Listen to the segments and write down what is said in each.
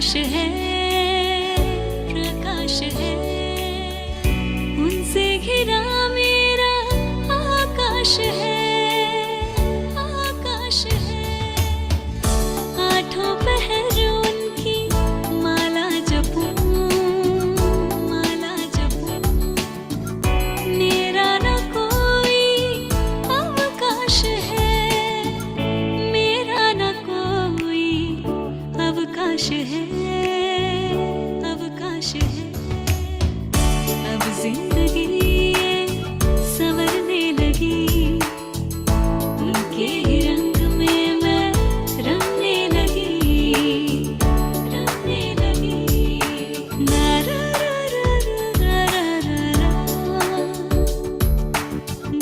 प्रकाश है, प्रकाश है, उनसे घिरा मेरा आकाश है, आकाश है। आठों पहर उनकी माला जपूं, माला जपूं, मेरा न कोई अवकाश है, मेरा न कोई अवकाश है, अवकाश है। अब जिंदगी ये संवरने लगी, उनके ही रंग में मैं रंगने लगी, रंगने लगी। ला रा रा रा रा रा रा रा,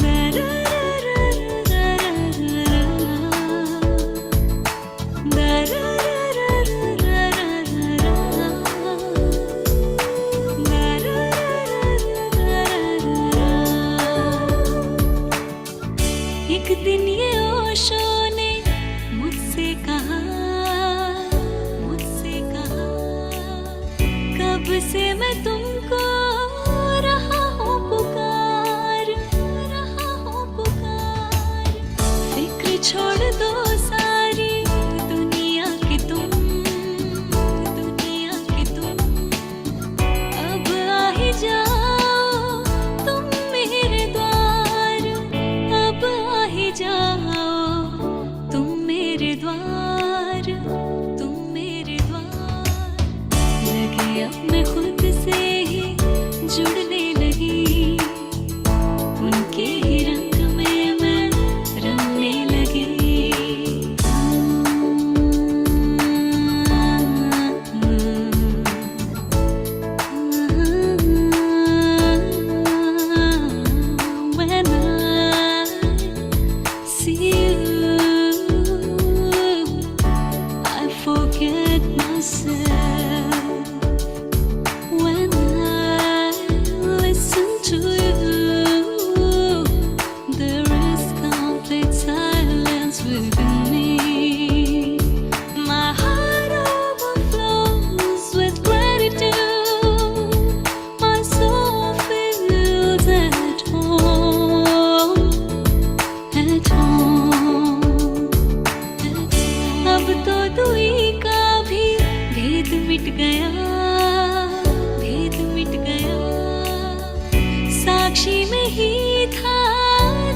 ला रा रा रा रा रा रा, ला रा रा रा रा रा रा, ला रा रा रा रा। एक दिन ये ओशो ने मुझसे कहा, मुझसे कहा, कब से मैं तुमको रहा हूँ पुकार, रहा हूँ पुकार। फिक्र छोड़ दो सारी दुनिया की तुम, दुनिया की तुम, अब आ ही जाओ तुम मेरे द्वार, अब आ ही जाओ तुम मेरे द्वार, तुम मेरे द्वार। लगी अब मैं खुद से ही जुड़ने लगी, उनके ही रंग में मैं रंगने लगी। When I see you, I forget myself. When I listen to you, there is complete silence within me. My heart overflows with gratitude. My soul feels at home, at home, at home. अब तो दुई का भी भेद मिट गया, भेद मिट गया। साक्षी में ही था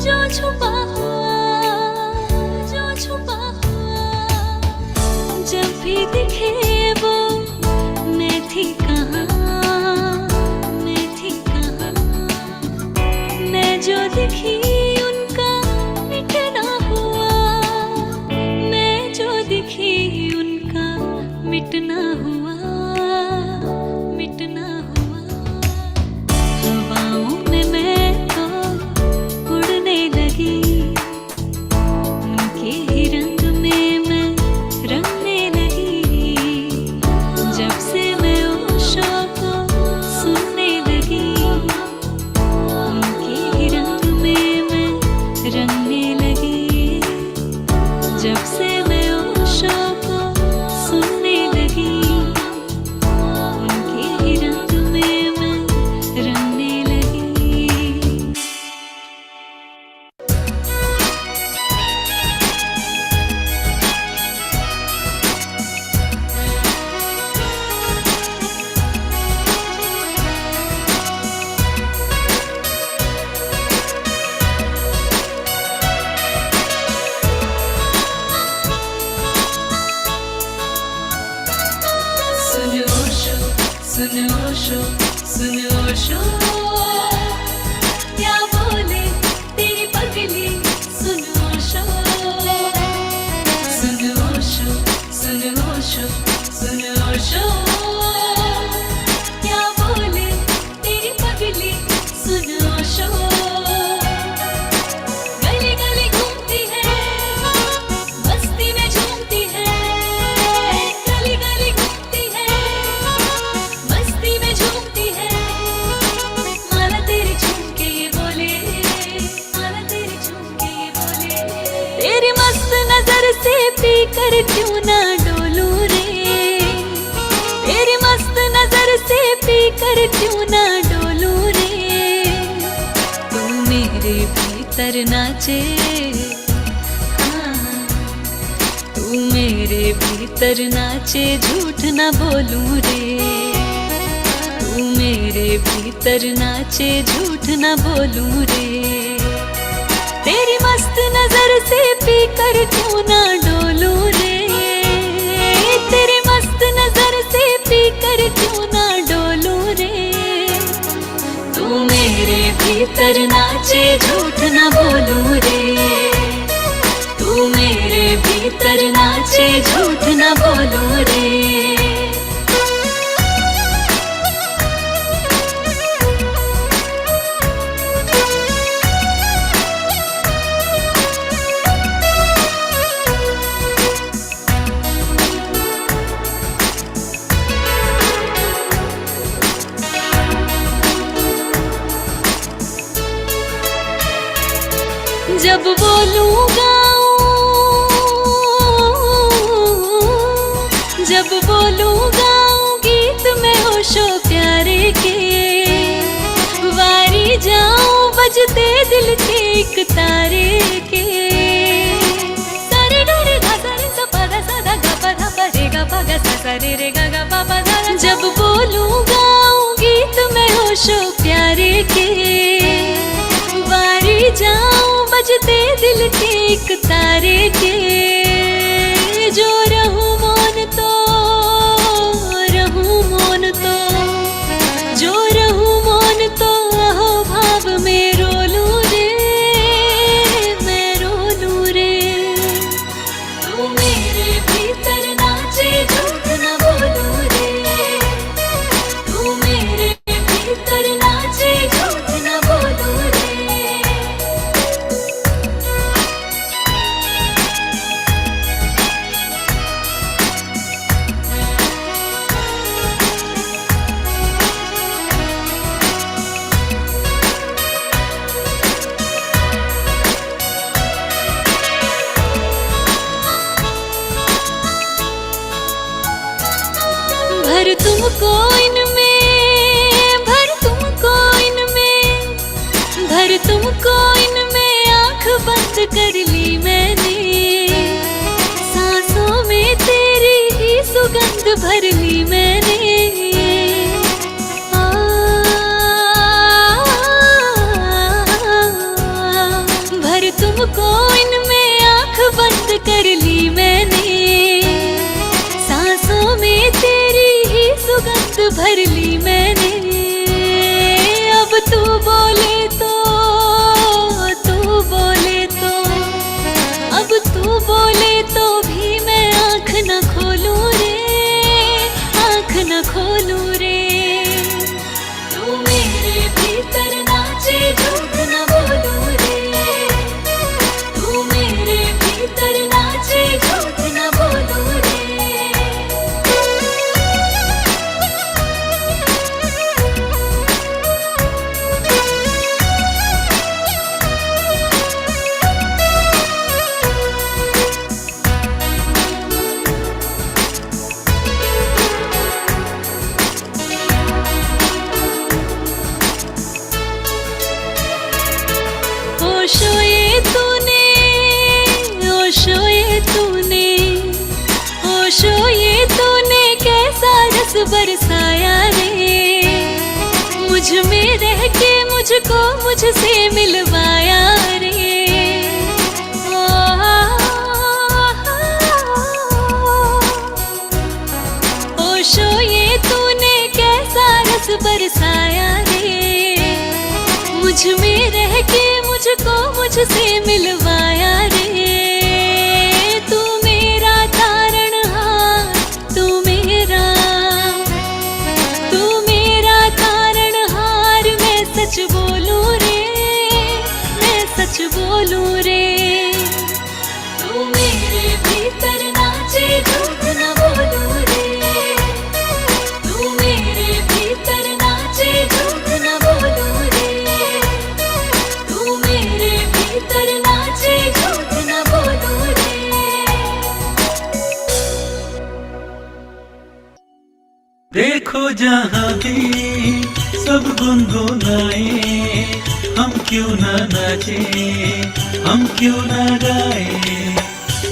जो छुपा हुआ, जो छुपा हुआ। जब भी दिखे वो मैं थी कहाँ, मैं थी कहाँ। मैं जो दिखी उनका मिटना हुआ, मैं जो दिखी उनका मिटना हुआ, मिटना हुआ। हवाओं में मैं तो उड़ने लगी, उनके ही रंग में मैं रंगने लगी। जब से मैं ओशो को सुनने लगी, उनके ही रंग में मैं रंगने लगी। जब से मैं ओशो को सुनने लगी, उनके ही रंग में मैं रंगने लगी। सुनो ओशो, सुनो ओशो, सुनो ओशो, क्या बोले तेरी पगली। सुनो ओशो, सुनो ओशो, सुनो ओशो, सुनो ओशो, क्या बोले तेरी पगली। सुनो ओशो, गली गली घूमती है, बस्ती में झूमती है। गली गली घूमती है, बस्ती में झूमती है। माला तेरी झूम के ये बोले, माला तेरी झूम के ये बोले। तेरी मस्त नजर से पी कर क्यों ना डोलूं रे, कर क्यों ना डोलूं रे, तू मेरे भीतर नाचे, हाँ तू मेरे भीतर नाचे, झूठ ना बोलूं रे, तू मेरे भीतर नाचे, झूठ ना बोलूं रे। तेरी मस्त नजर से पी कर क्यों ना डोलूं रे, तेरी मस्त नजर से पी कर क्यों ना डोलूं रे, तू मेरे भीतर नाचे, झूठ ना बोलूं रे, तू मेरे भीतर नाचे, झूठ ना बोलूं रे। जब बोलूं गाऊं, जब बोलूं गाऊं गीत में होशो प्यारे के, वारी जाऊं बजते दिल के एक तारे के। सारे डरे गा सारे सा पा धा सा धा गा पा धा पा रे गा पा गा सा सा रे रे गा गा पा पा धा। जब बोलूं गाऊं गीत में होशो प्यारे के, वारी जाऊं बजते दिल के एक तारे के। जो रहूं मौन तो, रहूं मौन तो, जो रहूं मौन तो अहो भाव में रोलूं रे, मैं रोलूं रे, तू मेरे भीतर नाचे, झूठ ना बोलूं रे, तू मेरे भीतर नाचे, झूठ ना बोलूं रे। भर तुमको इनमें, भर तुमको इनमें, भर तुमको इनमें, आँख बंद कर ली मैंने, सांसों में तेरी ही सुगंध भर ली मैंने। भर तुमको इनमें, आँख बंद कर ली मैंने, सांसों में तेरी सुगंध भर ली मैंने। अब तू बोले तो, तू बोले तो, अब तू बोले तो भी मैं आँख न खोलूं रे, आँख न खोलूं रे, तू मेरे भीतर नाचे, झूठ न बोलूं रे, तू मेरे भीतर नाचे, झूठ न बोलूं रे। ओशो ये तूने, ओशो ये तूने, ओशो ये तूने कैसा रस बरसाया रे, मुझ में रह के मुझको मुझसे मिलवाया रे। ओशो ये तूने कैसा रस बरसाया रे, मुझ में रह के मुझको मुझसे मिलवाया रे। तू मेरा तारणहार, तू मेरा, तू मेरा तारणहार, मैं सच बोलूं रे, मैं सच बोलूं रे, तू मेरे भीतर नाचे, झूठ न बोलूं रे, तू मेरे भीतर नाचे, झूठ न बोलूं रे, तू मेरे भीतर नाचे। देखो जहाँ भी सब गुनगुनाए, हम क्यों ना नाचे, हम क्यों ना गाए।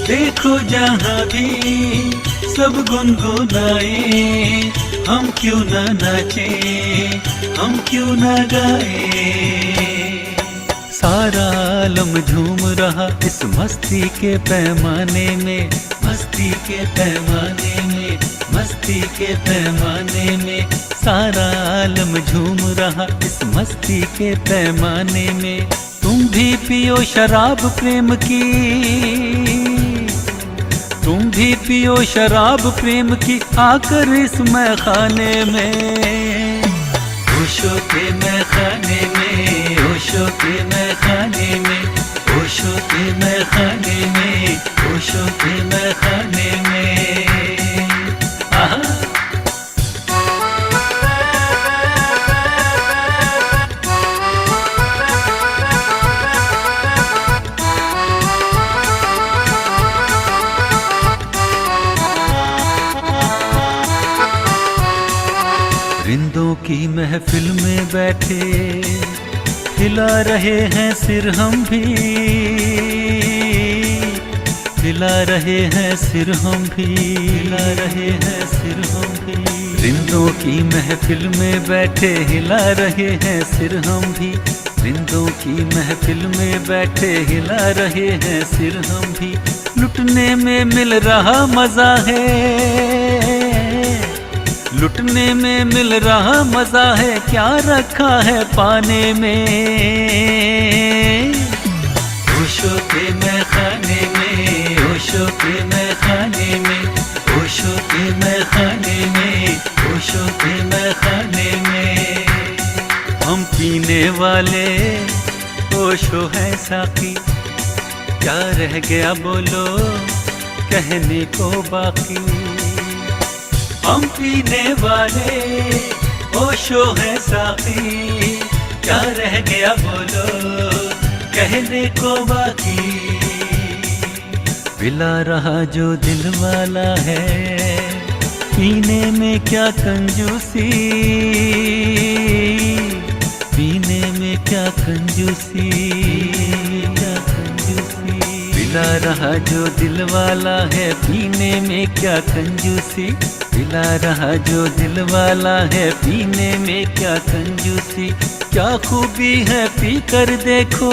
देखो जहाँ भी सब गुनगुनाए, हम क्यों ना नाचे, हम क्यों ना गाए। सारा आलम झूम रहा इस मस्ती के पैमाने में, मस्ती के पैमाने में, मस्ती के पैमाने में। सारा आलम झूम रहा इस मस्ती के पैमाने में। तुम भी पियो शराब प्रेम की, तुम भी पियो शराब प्रेम की, आकर इस मैखाने में। ओशो के मैखाने में, ओशो के मैखाने में, ओशो के मैखाने में, ओशो के मैखाने में। आहा। रिंदों की महफिल में बैठे हिला रहे हैं सिर हम भी, हिला रहे हैं सिर हम भी, हिला रहे हैं सिर हम भी। रिंदों की महफिल में बैठे हिला रहे हैं सिर हम भी, रिंदों की महफिल में बैठे हिला रहे हैं सिर हम भी। लुटने में मिल रहा मजा है, लुटने में मिल रहा मजा है, क्या रखा है पाने में। ओशो के मैखाने में, ओशो के मैखाने में, ओशो के मैखाने में, ओशो के मैखाने में। हम पीने वाले ओशो है साकी, क्या रह गया बोलो कहने को बाकी। हम पीने वाले ओशो है साकी, क्या रह गया बोलो कहने को बाकी। पिला रहा जो दिल वाला है, पीने में क्या कंजूसी, पीने में क्या कंजूसी, क्या कंजूसी। पिला रहा जो दिल वाला है, पीने में क्या कंजूसी, पिला रहा जो दिल वाला है, पीने में क्या कंजूसी। क्या खूबी है पी कर देखो,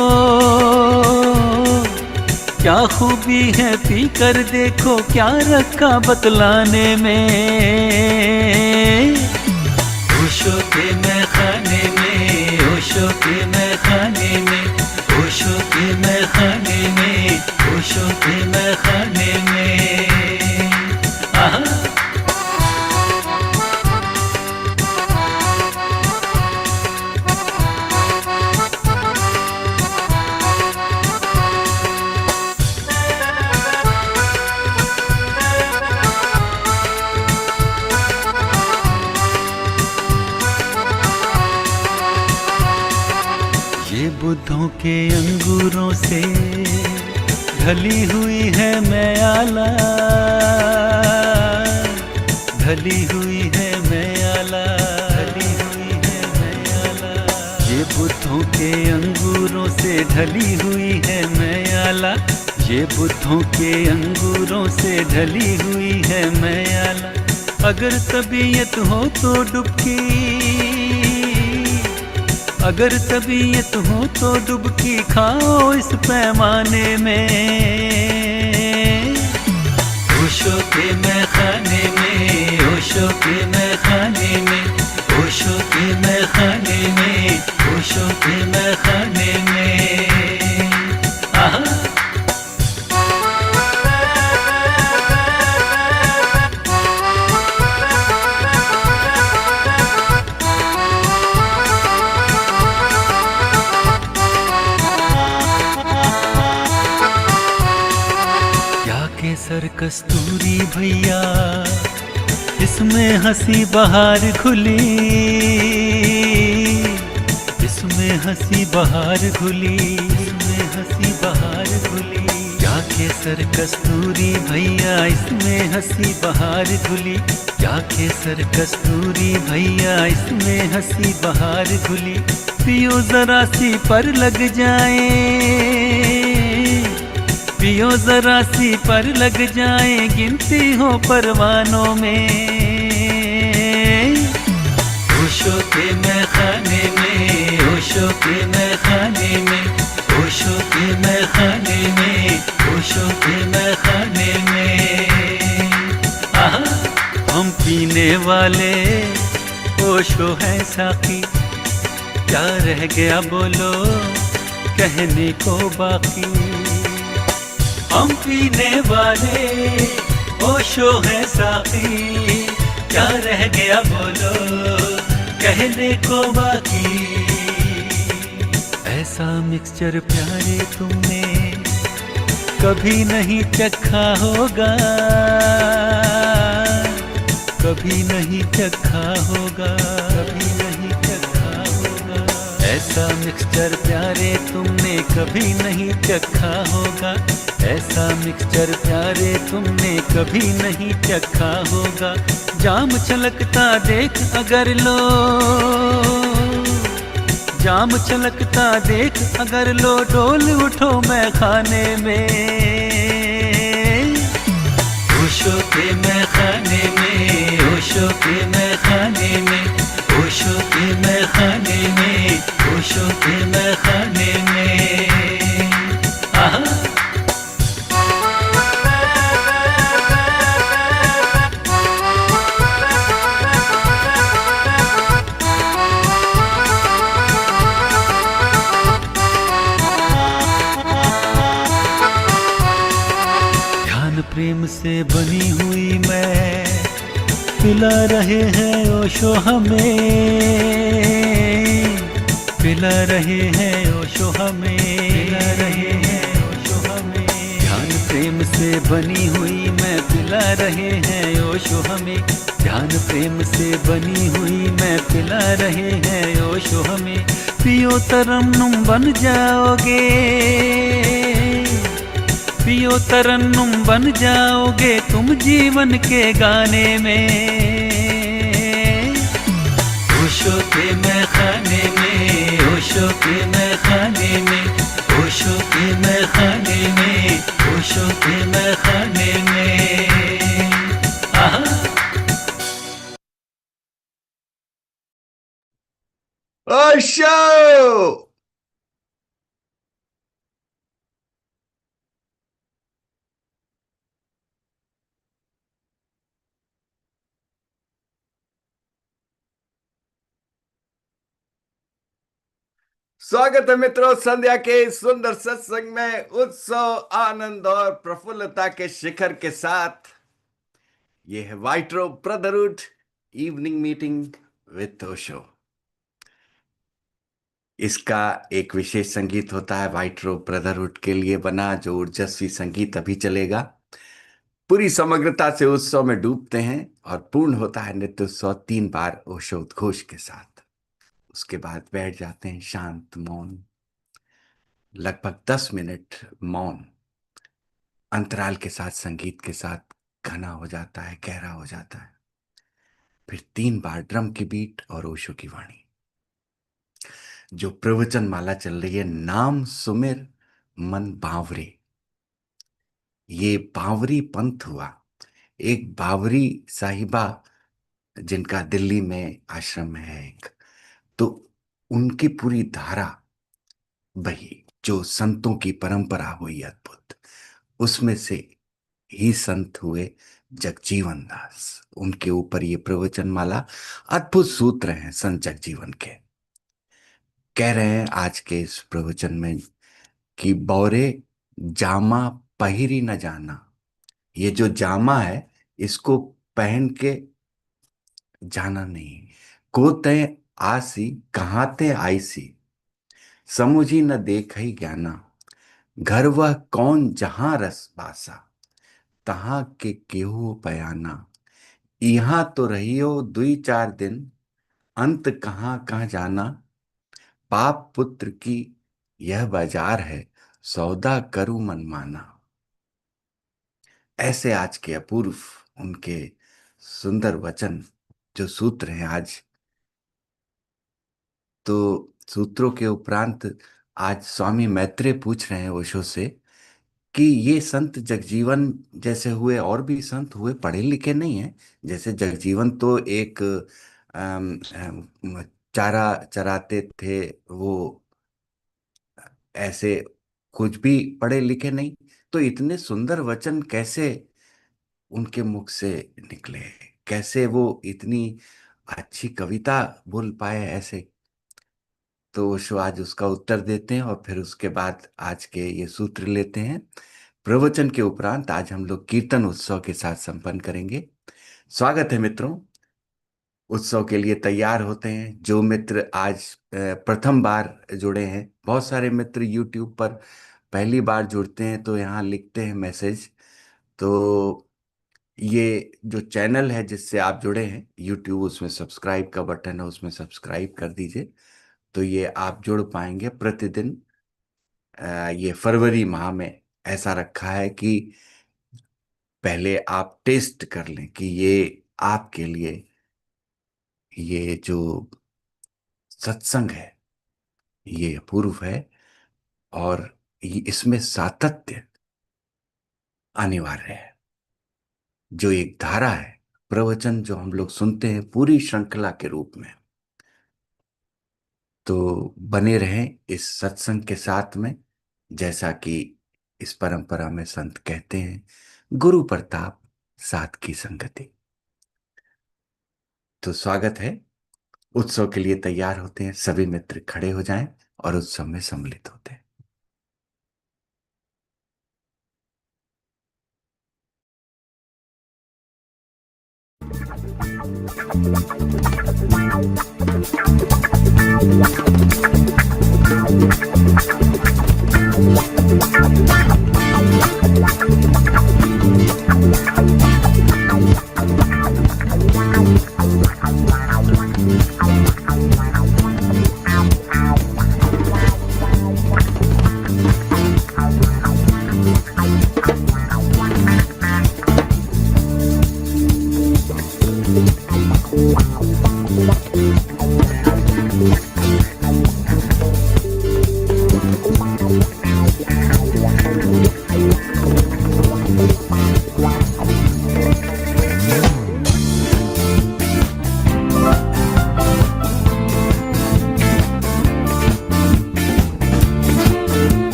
क्या खूबी है पी कर देखो, क्या रखा बतलाने में। ओशो के मैखाने में, ओशो के मैखाने में, ओशो के मैखाने में, ओशो के मैखाने में। आहा। ये बुद्धों के अंगूरों से ढली हुई है मैयाला, ढली हुई है मैयाला, ढली हुई है मैयाला। ये बुद्धों के अंगूरों से ढली हुई है मैयाला, ये बुद्धों के अंगूरों से ढली हुई है मैयाला। अगर तबीयत हो तो डुबकी, अगर तबीयत हो तो डुबकी खाओ इस पैमाने में। ओशो के मैखाने में, ओशो के मैखाने में, ओशो के मैखाने में, ओशो के मैखाने में। आहा। केसर कस्तूरी भैया, इसमें हंसी बहार खुली, इसमें हंसी बहार खुली, इसमें हंसी बहार खुली। क्या केसर कस्तूरी भैया इसमें हंसी बहार घुली, क्या केसर कस्तूरी भैया इसमें हंसी बहार घुली। पियो जरा सी पर लग जाए, पियो जरा सी पर लग जाए, गिनती हो परवानों में। ओशो के मैखाने में, ओशो के मैखाने में, ओशो के मैखाने में, ओशो के मैखाने में। आहा, हम पीने वाले ओशो है साकी, क्या रह गया बोलो कहने को बाकी। हम पीने वाले ओशो है साकी, क्या रह गया बोलो कहने को बाकी। ऐसा मिक्सचर प्यारे तुमने कभी नहीं चखा होगा, कभी नहीं चखा होगा, कभी नहीं चखा होगा। ऐसा मिक्सचर प्यारे तुमने कभी नहीं चखा होगा, ऐसा मिक्सचर प्यारे तुमने कभी नहीं चखा होगा। जाम छलकता देख अगर लो, जाम छलकता देख अगर लो, डोल उठो मैखाने में। ओशो के मैखाने में, ओशो के मैखाने में, ओशो के मैखाने में, ओशो के मैखाने में। आहा, प्रेम से बनी हुई मैं, पिला रहे हैं ओशो हमें, पिला रहे हैं ओशो हमें, पिला रहे हैं ओशो हमें। ध्यान प्रेम से बनी हुई मैं, पिला रहे हैं ओशो हमें, ध्यान प्रेम से बनी हुई मैं, पिला रहे हैं ओशो हमें। पियो तरन्नुम बन जाओगे, पियो तरन्नुम बन जाओगे तुम जीवन के गाने में। ओशो के मैखाने में, ओशो के मैखाने में, ओशो के मैखाने में, ओशो के मैखाने में। आहा, ओशो। स्वागत है मित्रों संध्या के इस सुंदर सत्संग में, उत्सव आनंद और प्रफुल्लता के शिखर के साथ। ये है व्हाइट रोब brotherhood evening meeting with Osho. इसका एक विशेष संगीत होता है व्हाइट रोब ब्रदरहुड के लिए बना, जो ऊर्जस्वी संगीत अभी चलेगा। पूरी समग्रता से उत्सव में डूबते हैं और पूर्ण होता है नृत्य उत्सव 3 बार ओशो उद्घोष के साथ। उसके बाद बैठ जाते हैं शांत मौन, लगभग 10 मिनट मौन अंतराल के साथ, संगीत के साथ घना हो जाता है, गहरा हो जाता है। फिर 3 बार ड्रम की बीट और ओशो की वाणी। जो प्रवचन माला चल रही है, नाम सुमिर मन बावरे। ये बावरी पंथ हुआ। एक बावरी साहिबा जिनका दिल्ली में आश्रम है एक, तो उनकी पूरी धारा बही, जो संतों की परंपरा हुई अद्भुत, उसमें से ही संत हुए जगजीवन दास। उनके ऊपर ये प्रवचन माला, अद्भुत सूत्र हैं संत जगजीवन के। कह रहे हैं आज के इस प्रवचन में कि बौरे जामा पहिरी न जाना। ये जो जामा है इसको पहन के जाना नहीं। कोते आसी कहाते आईसी, समुझी न देख ही ज्ञाना। घर वह कौन जहां रस बासा, तहां के केहू बयाना। यहाँ तो रहियो 2-4 दिन, अंत कहाँ कहाँ जाना। पाप पुत्र की यह बाजार है, सौदा करूं मनमाना। ऐसे आज के अपूर्व उनके सुंदर वचन, जो सूत्र हैं आज, तो सूत्रों के उपरांत आज स्वामी मैत्रेय पूछ रहे हैं ओशो से कि ये संत जगजीवन जैसे हुए, और भी संत हुए, पढ़े लिखे नहीं हैं। जैसे जगजीवन तो एक चारा चराते थे वो, ऐसे कुछ भी पढ़े लिखे नहीं। तो इतने सुंदर वचन कैसे उनके मुख से निकले, कैसे वो इतनी अच्छी कविता बोल पाए ऐसे। तो ओशो आज उसका उत्तर देते हैं और फिर उसके बाद आज के ये सूत्र लेते हैं। प्रवचन के उपरांत आज हम लोग कीर्तन उत्सव के साथ संपन्न करेंगे। स्वागत है मित्रों। उत्सव के लिए तैयार होते हैं जो मित्र आज प्रथम बार जुड़े हैं। बहुत सारे मित्र यूट्यूब पर पहली बार जुड़ते हैं तो यहाँ लिखते हैं मैसेज। तो ये जो चैनल है जिससे आप जुड़े हैं यूट्यूब, उसमें सब्सक्राइब का बटन है, उसमें सब्सक्राइब कर दीजिए। तो ये आप जुड़ पाएंगे प्रतिदिन। ये फरवरी माह में ऐसा रखा है कि पहले आप टेस्ट कर लें कि ये आपके लिए ये जो सत्संग है ये अपूर्व है, और इसमें सातत्य अनिवार्य है। जो एक धारा है, प्रवचन जो हम लोग सुनते हैं पूरी श्रृंखला के रूप में, तो बने रहें इस सत्संग के साथ में। जैसा कि इस परंपरा में संत कहते हैं, गुरु प्रताप साथ की संगति। तो स्वागत है। उत्सव के लिए तैयार होते हैं, सभी मित्र खड़े हो जाएं और उत्सव में सम्मिलित होते हैं।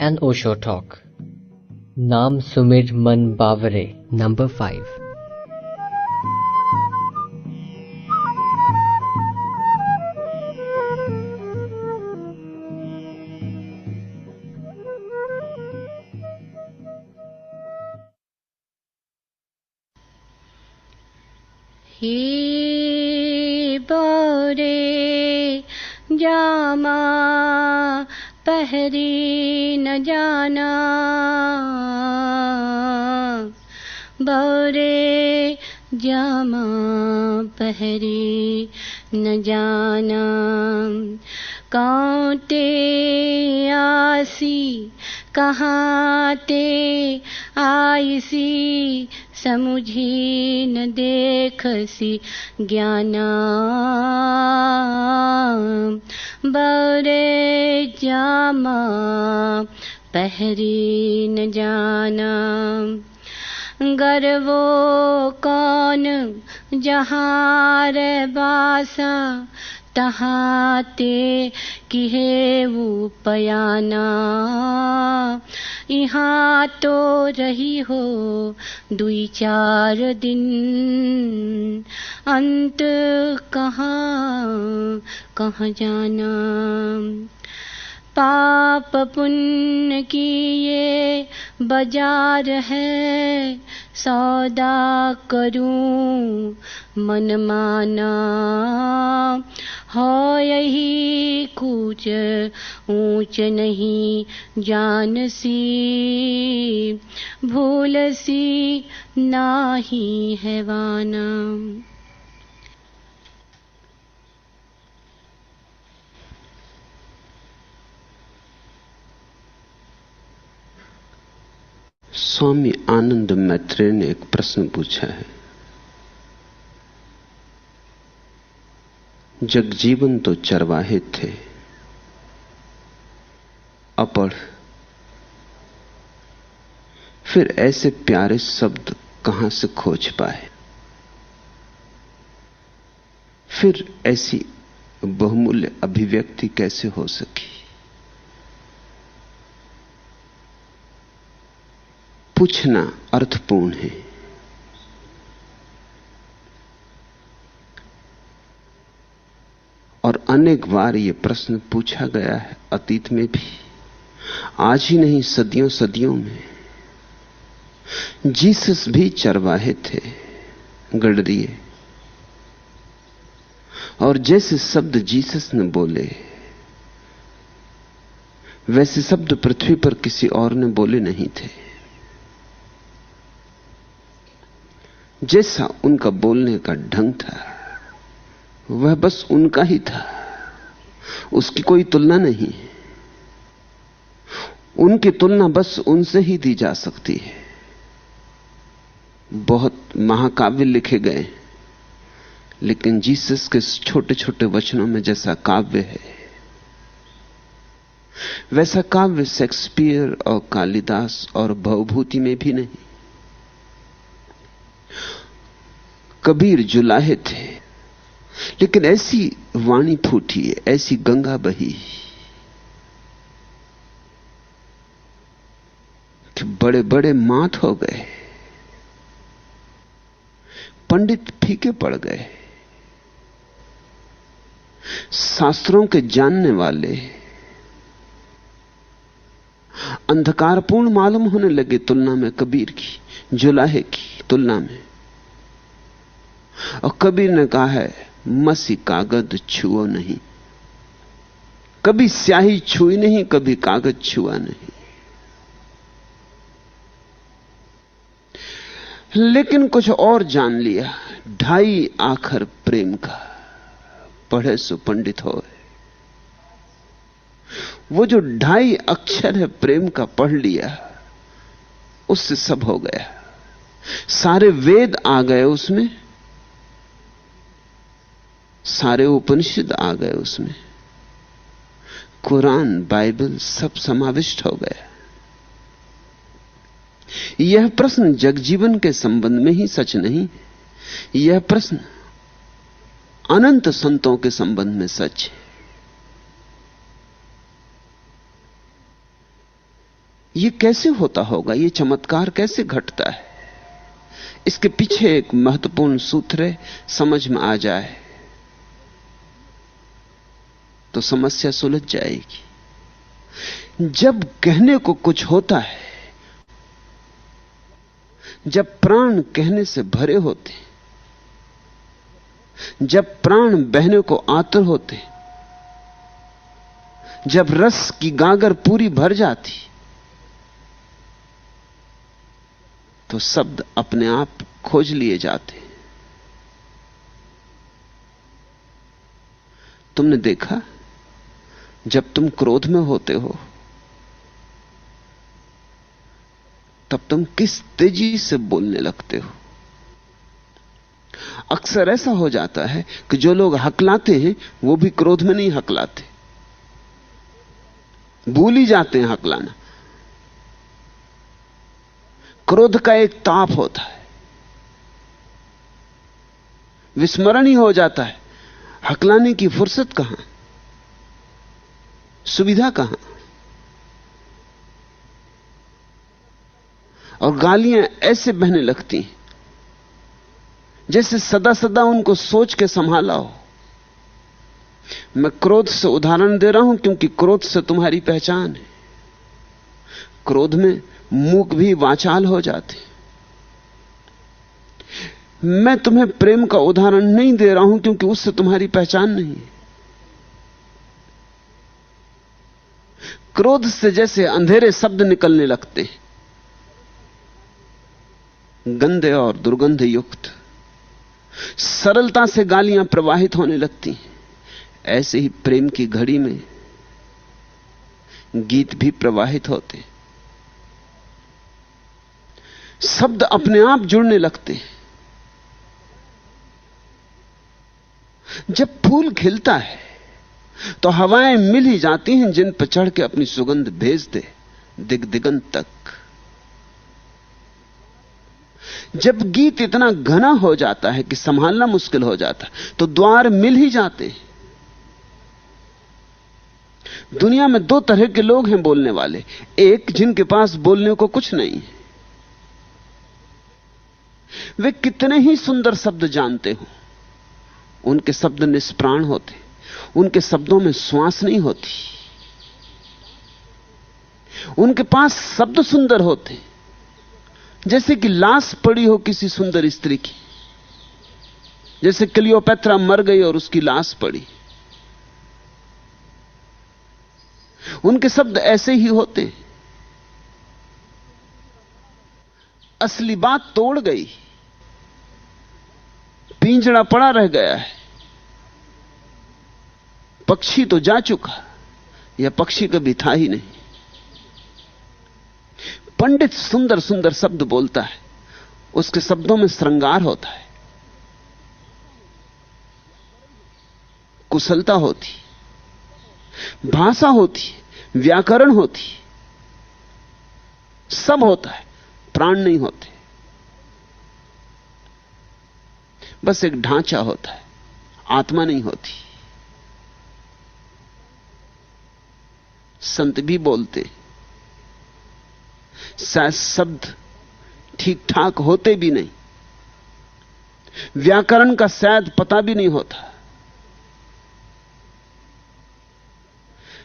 An Osho Talk. Naam Sumir Man Bavare. Number 5. हे बौरे जामा पहरी न जाना, बौरे जामा पहरी न जाना, कांटे आसी कहाँ ते आईसी, समुझी न देखसी ज्ञाना, बौरे जामा पहरी न जाना, गर्वो कौन जहाँ रे बासा, तहाँ ते किहे उपयाना, यहाँ तो रही हो 2-4 दिन, अंत कहाँ कहाँ जाना, पाप पुण्य की ये बाजार है, सौदा करूं मन माना, हो यही कूच ऊंच नहीं जान सी, भूल सी नाही है वाना। स्वामी आनंद मैत्रेय ने एक प्रश्न पूछा है। जगजीवन तो चरवाहे थे, अपढ़, फिर ऐसे प्यारे शब्द कहां से खोज पाए, फिर ऐसी बहुमूल्य अभिव्यक्ति कैसे हो सकी। पूछना अर्थपूर्ण है। और अनेक बार यह प्रश्न पूछा गया है, अतीत में भी, आज ही नहीं सदियों सदियों में। जीसस भी चरवाहे थे, गडरिए, और जैसे शब्द जीसस ने बोले वैसे शब्द पृथ्वी पर किसी और ने बोले नहीं थे। जैसा उनका बोलने का ढंग था वह बस उनका ही था, उसकी कोई तुलना नहीं। उनकी तुलना बस उनसे ही दी जा सकती है। बहुत महाकाव्य लिखे गए, लेकिन जीसस के छोटे छोटे वचनों में जैसा काव्य है वैसा काव्य शेक्सपियर और कालिदास और भवभूति में भी नहीं। कबीर जुलाहे थे, लेकिन ऐसी वाणी फूटी है, ऐसी गंगा बही कि बड़े बड़े मात हो गए, पंडित फीके पड़ गए, शास्त्रों के जानने वाले अंधकारपूर्ण मालूम होने लगे तुलना में कबीर की, जुलाहे की तुलना में। और कबीर ने कहा है, मसी कागज छुओ नहीं, कभी स्याही छुई नहीं, कभी कागज छुआ नहीं। लेकिन कुछ और जान लिया, 2.5 आखर प्रेम का, पढ़े सो पंडित होए। वो जो 2.5 अक्षर है प्रेम का पढ़ लिया, उससे सब हो गया। सारे वेद आ गए उसमें, सारे उपनिषद आ गए उसमें, कुरान, बाइबल सब समाविष्ट हो गया। यह प्रश्न जगजीवन के संबंध में ही सच नहीं, यह प्रश्न अनंत संतों के संबंध में सच है। ये कैसे होता होगा, ये चमत्कार कैसे घटता है? इसके पीछे एक महत्वपूर्ण सूत्र है, समझ में आ जाए तो समस्या सुलझ जाएगी। जब कहने को कुछ होता है, जब प्राण कहने से भरे होते, जब प्राण बहने को आतुर होते, जब रस की गागर पूरी भर जाती, तो शब्द अपने आप खोज लिए जाते। तुमने देखा, जब तुम क्रोध में होते हो तब तुम किस तेजी से बोलने लगते हो। अक्सर ऐसा हो जाता है कि जो लोग हकलाते हैं वो भी क्रोध में नहीं हकलाते, भूल ही जाते हैं हकलाना। क्रोध का एक ताप होता है, विस्मरण ही हो जाता है। हकलाने की फुर्सत कहां, सुविधा कहां? और गालियां ऐसे बहने लगती हैं जैसे सदा सदा उनको सोच के संभाला हो। मैं क्रोध से उदाहरण दे रहा हूं क्योंकि क्रोध से तुम्हारी पहचान है। क्रोध में मूक भी वाचाल हो जाते। मैं तुम्हें प्रेम का उदाहरण नहीं दे रहा हूं क्योंकि उससे तुम्हारी पहचान नहीं है। क्रोध से जैसे अंधेरे शब्द निकलने लगते हैं, गंदे और दुर्गंध युक्त, सरलता से गालियां प्रवाहित होने लगती हैं, ऐसे ही प्रेम की घड़ी में गीत भी प्रवाहित होते, शब्द अपने आप जुड़ने लगते हैं। जब फूल खिलता है तो हवाएं मिल ही जाती हैं जिन पर चढ़ के अपनी सुगंध भेज दे दिग दिगंत तक। जब गीत इतना घना हो जाता है कि संभालना मुश्किल हो जाता है तो द्वार मिल ही जाते हैं। दुनिया में दो तरह के लोग हैं बोलने वाले, एक जिनके पास बोलने को कुछ नहीं है, वे कितने ही सुंदर शब्द जानते हो, उनके शब्द निष्प्राण होते, उनके शब्दों में श्वास नहीं होती। उनके पास शब्द सुंदर होते जैसे कि लाश पड़ी हो किसी सुंदर स्त्री की, जैसे क्लियोपैत्रा मर गई और उसकी लाश पड़ी। उनके शब्द ऐसे ही होते। असली बात तोड़ गई, पिंजड़ा पड़ा रह गया है, पक्षी तो जा चुका, यह पक्षी कभी था ही नहीं। पंडित सुंदर सुंदर शब्द बोलता है, उसके शब्दों में श्रृंगार होता है, कुशलता होती, भाषा होती, व्याकरण होती, सब होता है, प्राण नहीं होते, बस एक ढांचा होता है, आत्मा नहीं होती। संत भी बोलते, शायद शब्द ठीक ठाक होते भी नहीं, व्याकरण का शायद पता भी नहीं होता,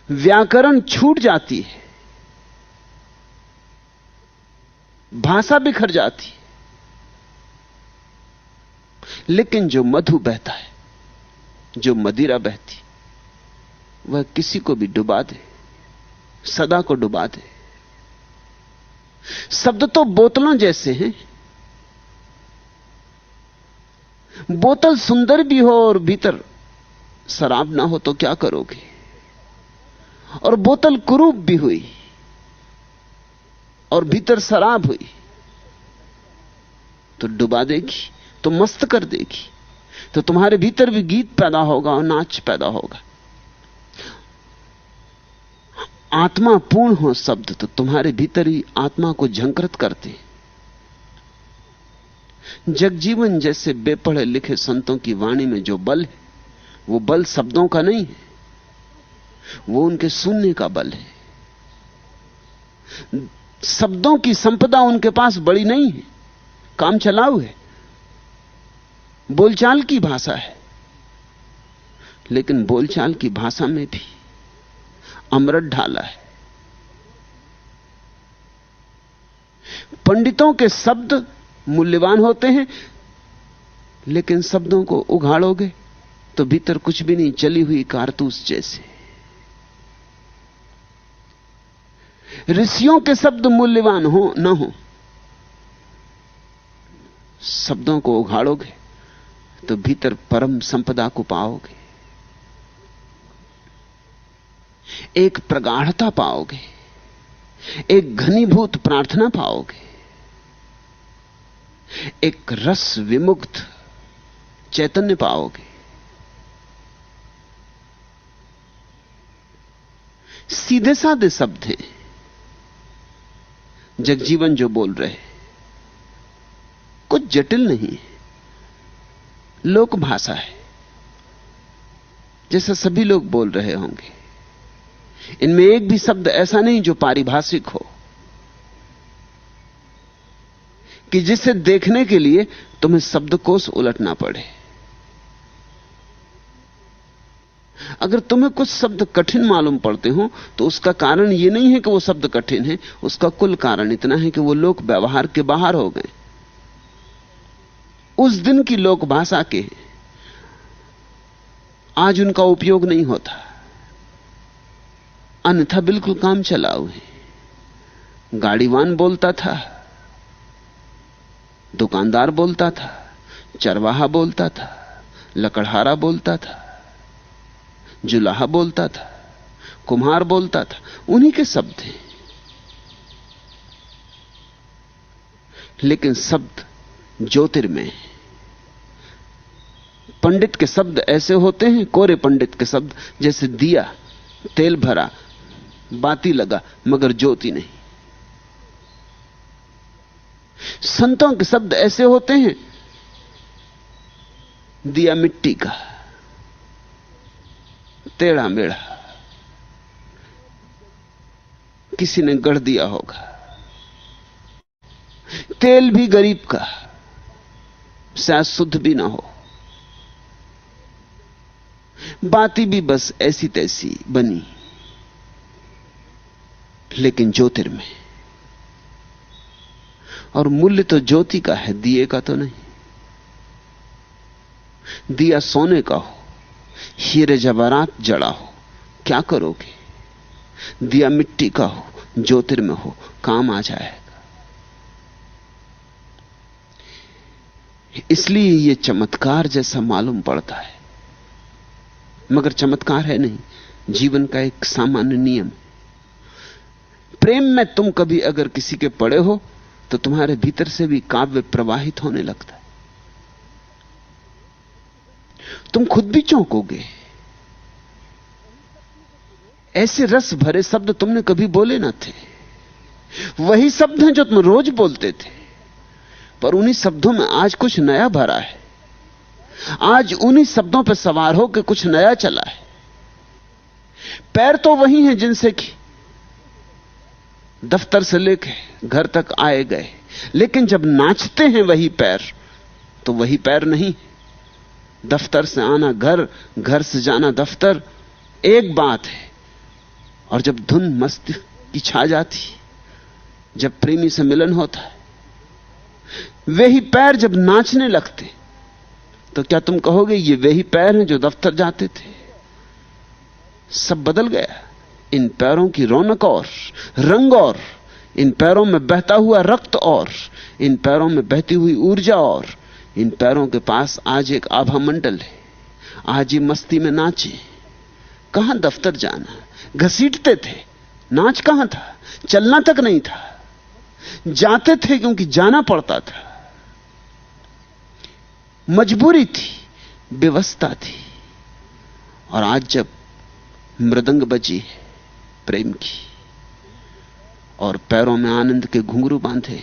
व्याकरण छूट जाती है, भाषा बिखर जाती है, लेकिन जो मधु बहता है, जो मदिरा बहती, वह किसी को भी डुबा दे, सदा को डुबा दे। शब्द तो बोतलों जैसे हैं, बोतल सुंदर भी हो और भीतर शराब ना हो तो क्या करोगे? और बोतल कुरूप भी हुई और भीतर शराब हुई तो डुबा देगी, तो मस्त कर देगी, तो तुम्हारे भीतर भी गीत पैदा होगा और नाच पैदा होगा। आत्मा पूर्ण हो शब्द तो तुम्हारे भीतर ही आत्मा को झंकृत करते। जगजीवन जैसे बेपढ़े लिखे संतों की वाणी में जो बल है, वो बल शब्दों का नहीं है, वो उनके सुनने का बल है, शब्दों की संपदा उनके पास बड़ी नहीं है, काम चलाऊ है, बोलचाल की भाषा है। लेकिन बोलचाल की भाषा में भी अमृत ढाला है। पंडितों के शब्द मूल्यवान होते हैं, लेकिन शब्दों को उघाड़ोगे तो भीतर कुछ भी नहीं, जली हुई कारतूस जैसे। ऋषियों के शब्द मूल्यवान हो न हो, शब्दों को उघाड़ोगे तो भीतर परम संपदा को पाओगे, एक प्रगाढ़ता पाओगे, एक घनीभूत प्रार्थना पाओगे, एक रस विमुक्त चैतन्य पाओगे। सीधे साधे शब्द हैं जगजीवन जो बोल रहे, कुछ जटिल नहीं है, लोक भाषा है जैसा सभी लोग बोल रहे होंगे। इनमें एक भी शब्द ऐसा नहीं जो पारिभाषिक हो, कि जिसे देखने के लिए तुम्हें शब्दकोश उलटना पड़े। अगर तुम्हें कुछ शब्द कठिन मालूम पड़ते हो तो उसका कारण यह नहीं है कि वो शब्द कठिन है, उसका कुल कारण इतना है कि वो लोक व्यवहार के बाहर हो गए, उस दिन की लोक भाषा के, आज उनका उपयोग नहीं होता। अन्यथा बिल्कुल काम चलाऊ है। गाड़ीवान बोलता था, दुकानदार बोलता था, चरवाहा बोलता था, लकड़हारा बोलता था, जुलाहा बोलता था, कुम्हार बोलता था, उन्हीं के शब्द हैं। लेकिन शब्द ज्योतिर्मय। पंडित के शब्द ऐसे होते हैं, कोरे पंडित के शब्द जैसे दिया, तेल भरा, बाती लगा मगर ज्योति नहीं। संतों के शब्द ऐसे होते हैं, दिया मिट्टी का, टेढ़ा मेढ़ा, किसी ने गढ़ दिया होगा, तेल भी गरीब का, शायद शुद्ध भी ना हो, बाती भी बस ऐसी तैसी बनी, लेकिन ज्योतिर्मय। और मूल्य तो ज्योति का है, दिए का तो नहीं। दिया सोने का हो, हीरे जवाहरात जड़ा हो, क्या करोगे? दिया मिट्टी का हो, ज्योतिर्मय हो, काम आ जाएगा। इसलिए यह चमत्कार जैसा मालूम पड़ता है, मगर चमत्कार है नहीं, जीवन का एक सामान्य नियम। प्रेम में तुम कभी अगर किसी के पड़े हो तो तुम्हारे भीतर से भी काव्य प्रवाहित होने लगता है, तुम खुद भी चौंकोगे। ऐसे रस भरे शब्द तुमने कभी बोले ना थे। वही शब्द हैं जो तुम रोज बोलते थे, पर उन्हीं शब्दों में आज कुछ नया भरा है। आज उन्हीं शब्दों पर सवार हो के कुछ नया चला है। पैर तो वही हैं जिनसे कि दफ्तर से लेके घर तक आए गए, लेकिन जब नाचते हैं वही पैर, तो वही पैर नहीं। दफ्तर से आना घर, घर से जाना दफ्तर एक बात है, और जब धुन मस्त की छा जाती, जब प्रेमी से मिलन होता है, वही पैर जब नाचने लगते, तो क्या तुम कहोगे ये वही पैर हैं जो दफ्तर जाते थे? सब बदल गया। इन पैरों की रौनक और रंग, और इन पैरों में बहता हुआ रक्त, और इन पैरों में बहती हुई ऊर्जा, और इन पैरों के पास आज एक आभा मंडल है। आज ही मस्ती में नाचे। कहां दफ्तर जाना, घसीटते थे, नाच कहां था? चलना तक नहीं था, जाते थे क्योंकि जाना पड़ता था, मजबूरी थी, व्यवस्था थी। और आज जब मृदंग बजी है प्रेम की, और पैरों में आनंद के घुंघरू बांधे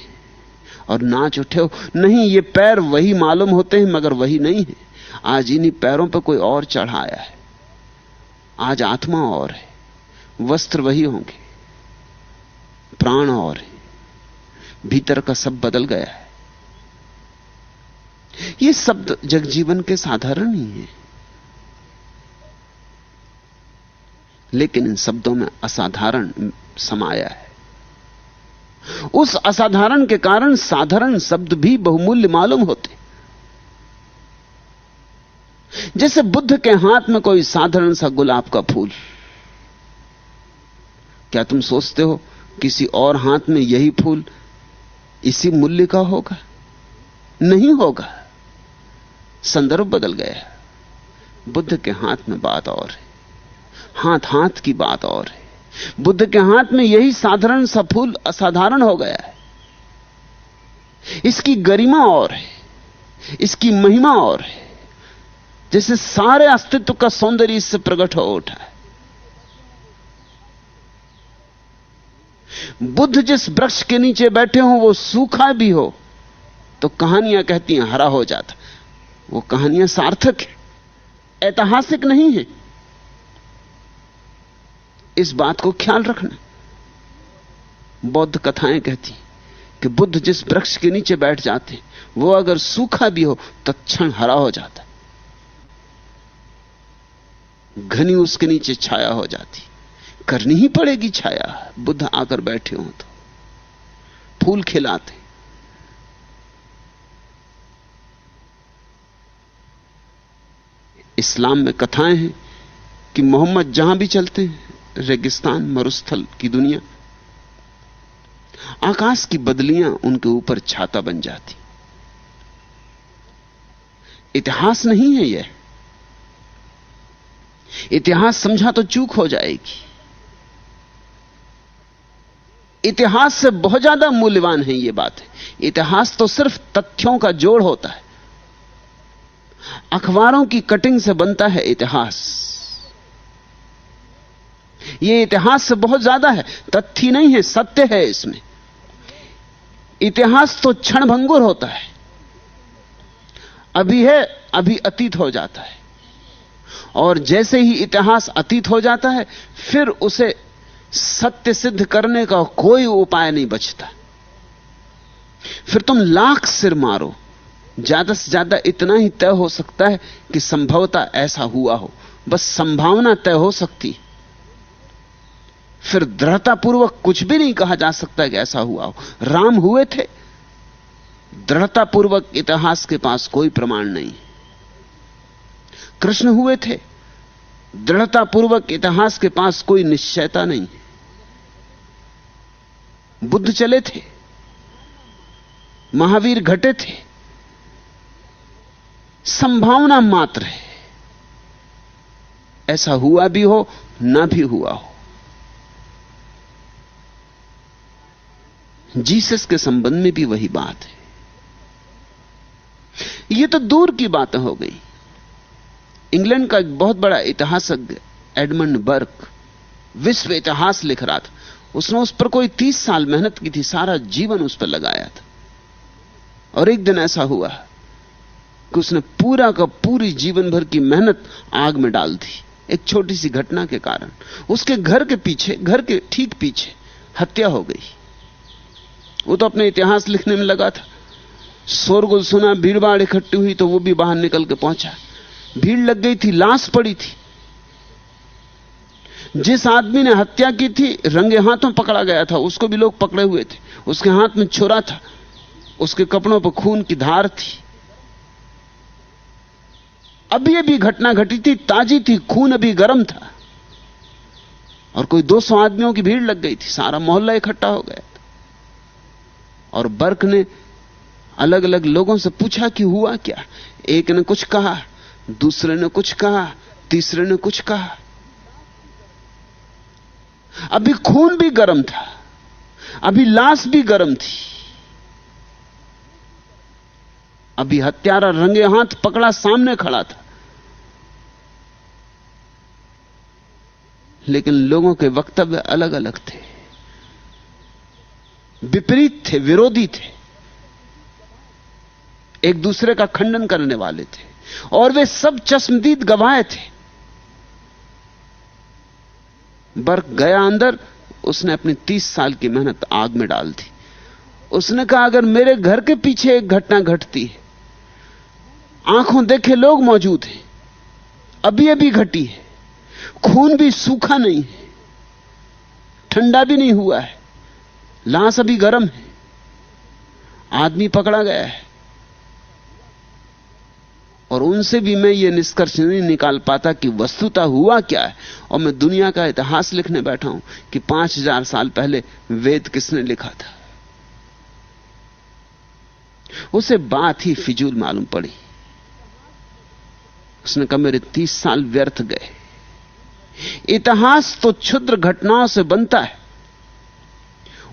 और नाच उठे हो, नहीं, ये पैर वही मालूम होते हैं मगर वही नहीं है। आज इन्हीं पैरों पर कोई और चढ़ाया है। आज आत्मा और है, वस्त्र वही होंगे, प्राण और है, भीतर का सब बदल गया है। ये शब्द जगजीवन के साधारण ही हैं, लेकिन इन शब्दों में असाधारण समाया है। उस असाधारण के कारण साधारण शब्द भी बहुमूल्य मालूम होते। जैसे बुद्ध के हाथ में कोई साधारण सा गुलाब का फूल, क्या तुम सोचते हो किसी और हाथ में यही फूल इसी मूल्य का होगा? नहीं होगा। संदर्भ बदल गया। बुद्ध के हाथ में बात और है, हाथ हाथ की बात और है। बुद्ध के हाथ में यही साधारण सा फूल असाधारण हो गया है। इसकी गरिमा और है, इसकी महिमा और है। जैसे सारे अस्तित्व का सौंदर्य इससे प्रकट हो उठा है। बुद्ध जिस वृक्ष के नीचे बैठे हो वो सूखा भी हो तो कहानियां कहती हैं हरा हो जाता। वो कहानियां सार्थक है, ऐतिहासिक नहीं है। इस बात को ख्याल रखना। बौद्ध कथाएं कहती कि बुद्ध जिस वृक्ष के नीचे बैठ जाते वो अगर सूखा भी हो तत्क्षण हरा हो जाता, घनी उसके नीचे छाया हो जाती। करनी ही पड़ेगी छाया, बुद्ध आकर बैठे हो तो। फूल खिलाते। इस्लाम में कथाएं हैं कि मोहम्मद जहां भी चलते हैं, रेगिस्तान मरुस्थल की दुनिया, आकाश की बदलियां उनके ऊपर छाता बन जाती। इतिहास नहीं है यह। इतिहास समझा तो चूक हो जाएगी। इतिहास से बहुत ज्यादा मूल्यवान है यह बात है। इतिहास तो सिर्फ तथ्यों का जोड़ होता है। अखबारों की कटिंग से बनता है इतिहास। यह इतिहास से बहुत ज्यादा है, तथ्य नहीं है, सत्य है इसमें। इतिहास तो क्षणभंगुर होता है, अभी है अभी अतीत हो जाता है। और जैसे ही इतिहास अतीत हो जाता है फिर उसे सत्य सिद्ध करने का कोई उपाय नहीं बचता। फिर तुम लाख सिर मारो, ज्यादा से ज्यादा इतना ही तय हो सकता है कि संभवतः ऐसा हुआ हो, बस संभावना तय हो सकती। फिर दृढ़तापूर्वक कुछ भी नहीं कहा जा सकता कि ऐसा हुआ हो। राम हुए थे, दृढ़तापूर्वक इतिहास के पास कोई प्रमाण नहीं। कृष्ण हुए थे, दृढ़तापूर्वक इतिहास के पास कोई निश्चयता नहीं। बुद्ध चले थे, महावीर घटे थे, संभावना मात्र है। ऐसा हुआ भी हो ना भी हुआ हो। जीसस के संबंध में भी वही बात है। यह तो दूर की बातें हो गई। इंग्लैंड का एक बहुत बड़ा इतिहासज्ञ एडमंड बर्क विश्व इतिहास लिख रहा था। उसने उस पर कोई 30 साल मेहनत की थी, सारा जीवन उस पर लगाया था। और एक दिन ऐसा हुआ कि उसने पूरा का पूरी जीवन भर की मेहनत आग में डाल दी एक छोटी सी घटना के कारण। उसके घर के पीछे, घर के ठीक पीछे हत्या हो गई। वो तो अपने इतिहास लिखने में लगा था। शोरगुल सुना, भीड़ भाड़ इकट्ठी हुई तो वो भी बाहर निकल के पहुंचा। भीड़ लग गई थी, लाश पड़ी थी। जिस आदमी ने हत्या की थी रंगे हाथों पकड़ा गया था, उसको भी लोग पकड़े हुए थे। उसके हाथ में छुरा था, उसके कपड़ों पर खून की धार थी। अभी अभी घटना घटी थी, ताजी थी, खून अभी गर्म था। और कोई 200 आदमियों की भीड़ लग गई थी, सारा मोहल्ला इकट्ठा हो गया था। और बर्क ने अलग अलग लोगों से पूछा कि हुआ क्या। एक ने कुछ कहा, दूसरे ने कुछ कहा, तीसरे ने कुछ कहा। अभी खून भी गर्म था, अभी लाश भी गर्म थी, अभी हत्यारा रंगे हाथ पकड़ा सामने खड़ा था। लेकिन लोगों के वक्तव्य अलग अलग थे, विपरीत थे, विरोधी थे, एक दूसरे का खंडन करने वाले थे। और वे सब चश्मदीद गवाह थे। बर्क गया अंदर, उसने अपनी 30 साल की मेहनत आग में डाल दी। उसने कहा अगर मेरे घर के पीछे एक घटना घटती है, आंखों देखे लोग मौजूद हैं, अभी अभी घटी है, खून भी सूखा नहीं है, ठंडा भी नहीं हुआ है, लाश अभी गर्म है, आदमी पकड़ा गया है, और उनसे भी मैं ये निष्कर्ष नहीं निकाल पाता कि वस्तुतः हुआ क्या है, और मैं दुनिया का इतिहास लिखने बैठा हूं कि 5000 साल पहले वेद किसने लिखा था। उसे बात ही फिजूल मालूम पड़ी। उसने कहा मेरे 30 साल व्यर्थ गए। इतिहास तो क्षुद्र घटनाओं से बनता है,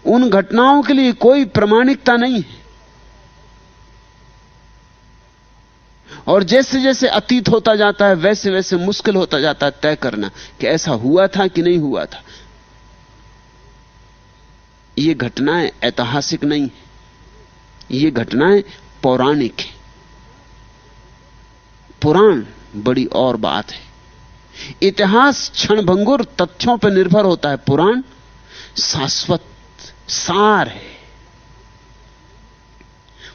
उन घटनाओं के लिए कोई प्रामाणिकता नहीं है, और जैसे जैसे अतीत होता जाता है वैसे वैसे मुश्किल होता जाता है तय करना कि ऐसा हुआ था कि नहीं हुआ था। ये घटनाएं ऐतिहासिक नहीं है, ये घटनाएं पौराणिक हैं। पुराण बड़ी और बात है। इतिहास क्षणभंगुर तथ्यों पर निर्भर होता है, पुराण शाश्वत सार है।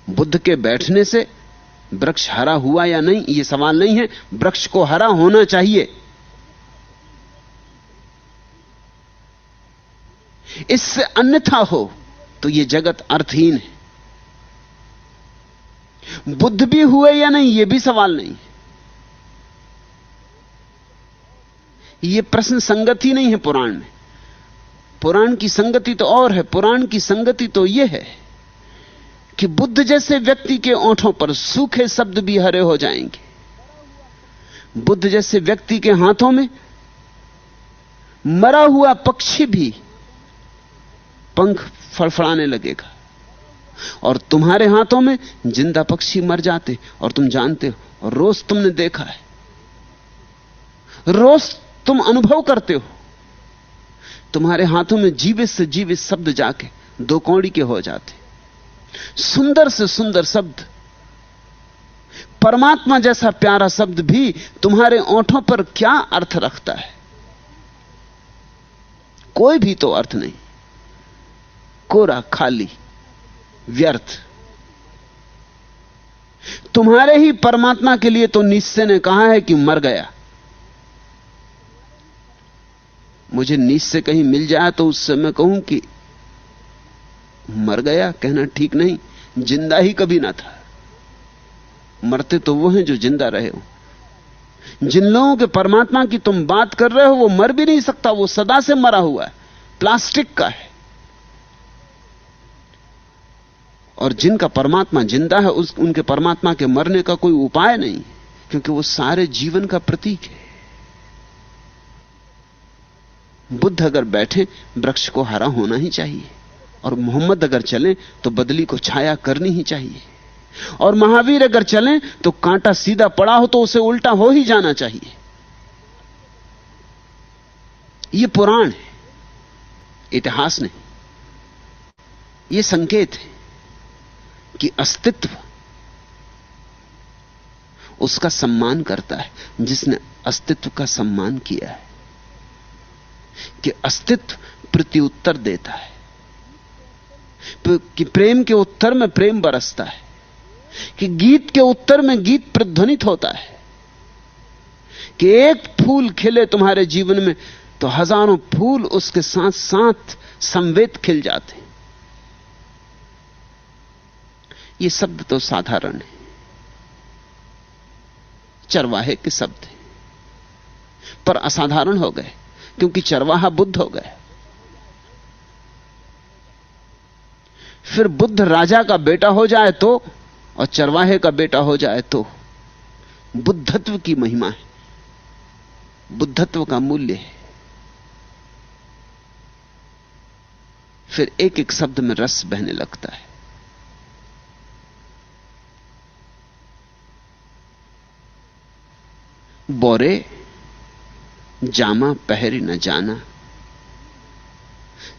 बुद्ध के बैठने से वृक्ष हरा हुआ या नहीं यह सवाल नहीं है, वृक्ष को हरा होना चाहिए। इससे अन्यथा हो तो यह जगत अर्थहीन है। बुद्ध भी हुए या नहीं यह भी सवाल नहीं है। यह प्रश्न संगति नहीं है पुराण में। पुराण की संगति तो और है। पुराण की संगति तो यह है कि बुद्ध जैसे व्यक्ति के ओंठों पर सूखे शब्द भी हरे हो जाएंगे। बुद्ध जैसे व्यक्ति के हाथों में मरा हुआ पक्षी भी पंख फड़फड़ाने लगेगा, और तुम्हारे हाथों में जिंदा पक्षी मर जाते और तुम जानते हो, और रोज तुमने देखा है, रोज तुम अनुभव करते हो। तुम्हारे हाथों में जीवित से जीवित शब्द जाके दो कौड़ी के हो जाते, सुंदर से सुंदर शब्द, परमात्मा जैसा प्यारा शब्द भी तुम्हारे ओंठों पर क्या अर्थ रखता है? कोई भी तो अर्थ नहीं, कोरा खाली व्यर्थ। तुम्हारे ही परमात्मा के लिए तो नीत्शे ने कहा है कि मर गया। मुझे नीत्शे कहीं मिल जाए तो उससे मैं कहूं कि मर गया कहना ठीक नहीं, जिंदा ही कभी ना था। मरते तो वो हैं जो जिंदा रहे हो। जिन लोगों के परमात्मा की तुम बात कर रहे हो वो मर भी नहीं सकता, वो सदा से मरा हुआ है, प्लास्टिक का है। और जिनका परमात्मा जिंदा है उनके परमात्मा के मरने का कोई उपाय नहीं, क्योंकि वो सारे जीवन का प्रतीक है। बुद्ध अगर बैठे वृक्ष को हरा होना ही चाहिए, और मोहम्मद अगर चले तो बदली को छाया करनी ही चाहिए, और महावीर अगर चलें तो कांटा सीधा पड़ा हो तो उसे उल्टा हो ही जाना चाहिए। यह पुराण है, इतिहास नहीं। यह संकेत है कि अस्तित्व उसका सम्मान करता है जिसने अस्तित्व का सम्मान किया है, कि अस्तित्व प्रत्युत्तर देता है, कि प्रेम के उत्तर में प्रेम बरसता है, कि गीत के उत्तर में गीत प्रतिध्वनित होता है, कि एक फूल खिले तुम्हारे जीवन में तो हजारों फूल उसके साथ साथ समवेत खिल जाते हैं। ये शब्द तो साधारण है, चरवाहे के शब्द हैं, पर असाधारण हो गए क्योंकि चरवाहा बुद्ध हो गए। फिर बुद्ध राजा का बेटा हो जाए तो, और चरवाहे का बेटा हो जाए तो, बुद्धत्व की महिमा है, बुद्धत्व का मूल्य है। फिर एक एक शब्द में रस बहने लगता है। बोरे जामा पहरी न जाना।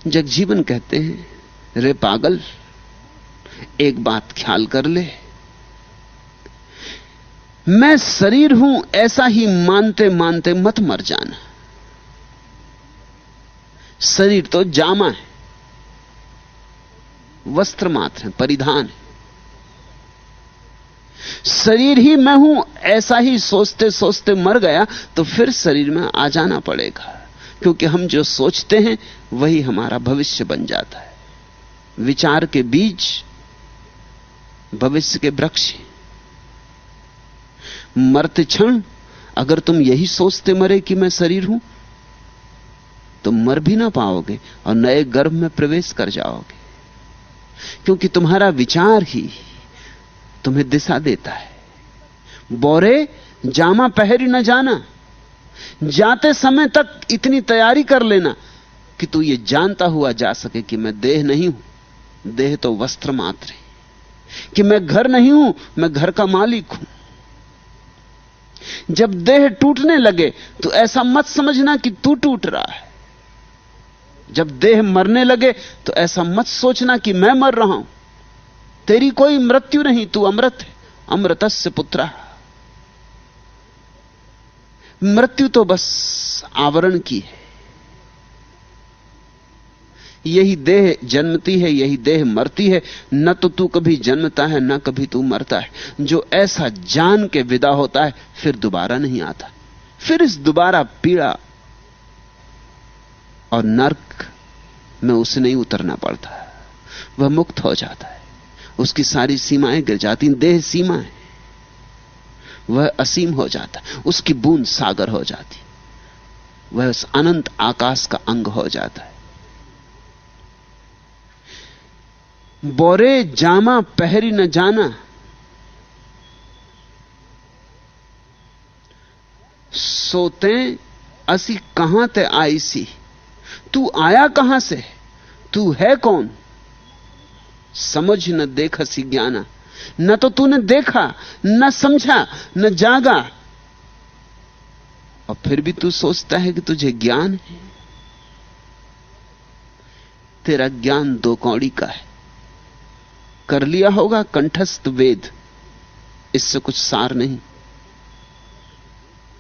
जगजीवन कहते हैं, रे पागल एक बात ख्याल कर ले, मैं शरीर हूं ऐसा ही मानते मानते मत मर जाना। शरीर तो जामा है, वस्त्र मात्र है, परिधान है। शरीर ही मैं हूं ऐसा ही सोचते सोचते मर गया तो फिर शरीर में आ जाना पड़ेगा, क्योंकि हम जो सोचते हैं वही हमारा भविष्य बन जाता है। विचार के बीज भविष्य के वृक्ष हैं। मरते क्षण अगर तुम यही सोचते मरे कि मैं शरीर हूं तो मर भी ना पाओगे और नए गर्भ में प्रवेश कर जाओगे, क्योंकि तुम्हारा विचार ही तुम्हें दिशा देता है। बोरे जामा पहरी न जाना, जाते समय तक इतनी तैयारी कर लेना कि तू ये जानता हुआ जा सके कि मैं देह नहीं हूं, देह तो वस्त्र मात्र है, कि मैं घर नहीं हूं, मैं घर का मालिक हूं। जब देह टूटने लगे तो ऐसा मत समझना कि तू टूट रहा है। जब देह मरने लगे तो ऐसा मत सोचना कि मैं मर रहा हूं। तेरी कोई मृत्यु नहीं, तू अमृत है, अमृतस्य पुत्रः। मृत्यु तो बस आवरण की है। यही देह जन्मती है, यही देह मरती है। न तो तू कभी जन्मता है, न कभी तू मरता है। जो ऐसा जान के विदा होता है फिर दोबारा नहीं आता। फिर इस दोबारा पीड़ा और नर्क में उसे नहीं उतरना पड़ता, वह मुक्त हो जाता है। उसकी सारी सीमाएं गिर जाती। देह सीमा है, वह असीम हो जाता, उसकी बूंद सागर हो जाती, वह उस अनंत आकाश का अंग हो जाता है। बोरे जामा पहरी न जाना, सोते असी कहां ते आई सी। तू आया कहां से, तू है कौन, समझ न देख सी ज्ञाना। न तो तूने देखा, न समझा, न जागा, और फिर भी तू सोचता है कि तुझे ज्ञान है। तेरा ज्ञान दो कौड़ी का है। कर लिया होगा कंठस्थ वेद, इससे कुछ सार नहीं।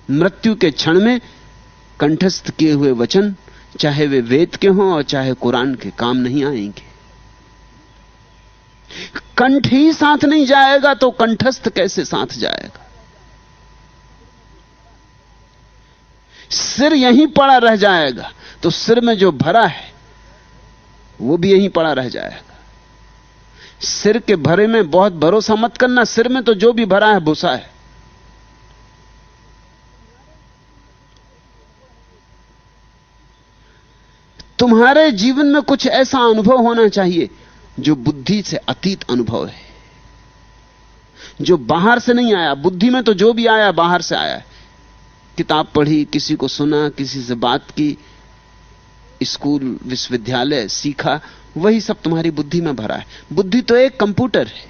मृत्यु के क्षण में कंठस्थ किए हुए वचन, चाहे वे वेद के हों और चाहे कुरान के, काम नहीं आएंगे। कंठ ही साथ नहीं जाएगा तो कंठस्थ कैसे साथ जाएगा। सिर यहीं पड़ा रह जाएगा तो सिर में जो भरा है वो भी यहीं पड़ा रह जाएगा। सिर के भरे में बहुत भरोसा मत करना, सिर में तो जो भी भरा है भूसा है। तुम्हारे जीवन में कुछ ऐसा अनुभव होना चाहिए जो बुद्धि से अतीत अनुभव है, जो बाहर से नहीं आया। बुद्धि में तो जो भी आया बाहर से आया है। किताब पढ़ी, किसी को सुना, किसी से बात की, स्कूल विश्वविद्यालय सीखा, वही सब तुम्हारी बुद्धि में भरा है। बुद्धि तो एक कंप्यूटर है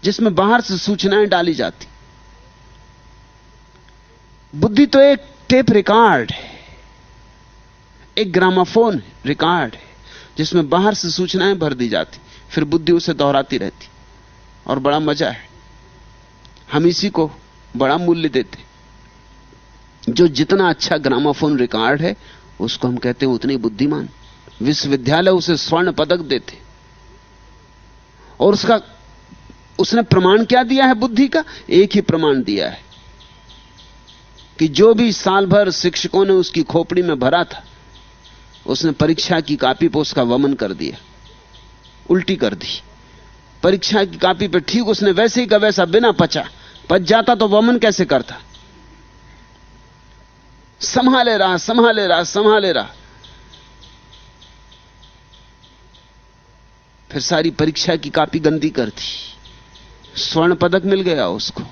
जिसमें बाहर से सूचनाएं डाली जाती। बुद्धि तो एक टेप रिकॉर्ड है, एक ग्रामाफोन रिकॉर्ड है जिसमें बाहर से सूचनाएं भर दी जाती, फिर बुद्धि उसे दोहराती रहती। और बड़ा मजा है, हम इसी को बड़ा मूल्य देते। जो जितना अच्छा ग्रामाफोन रिकॉर्ड है उसको हम कहते हैं उतनी बुद्धिमान। विश्वविद्यालय उसे स्वर्ण पदक देते, और उसने प्रमाण क्या दिया है बुद्धि का? एक ही प्रमाण दिया है कि जो भी साल भर शिक्षकों ने उसकी खोपड़ी में भरा था, उसने परीक्षा की कॉपी पर उसका वमन कर दिया, उल्टी कर दी। परीक्षा की कॉपी पर ठीक उसने वैसे ही का वैसा बिना पच जाता तो वमन कैसे करता? संभाले रहा। फिर सारी परीक्षा की कॉपी गंदी कर दी, स्वर्ण पदक मिल गया उसको,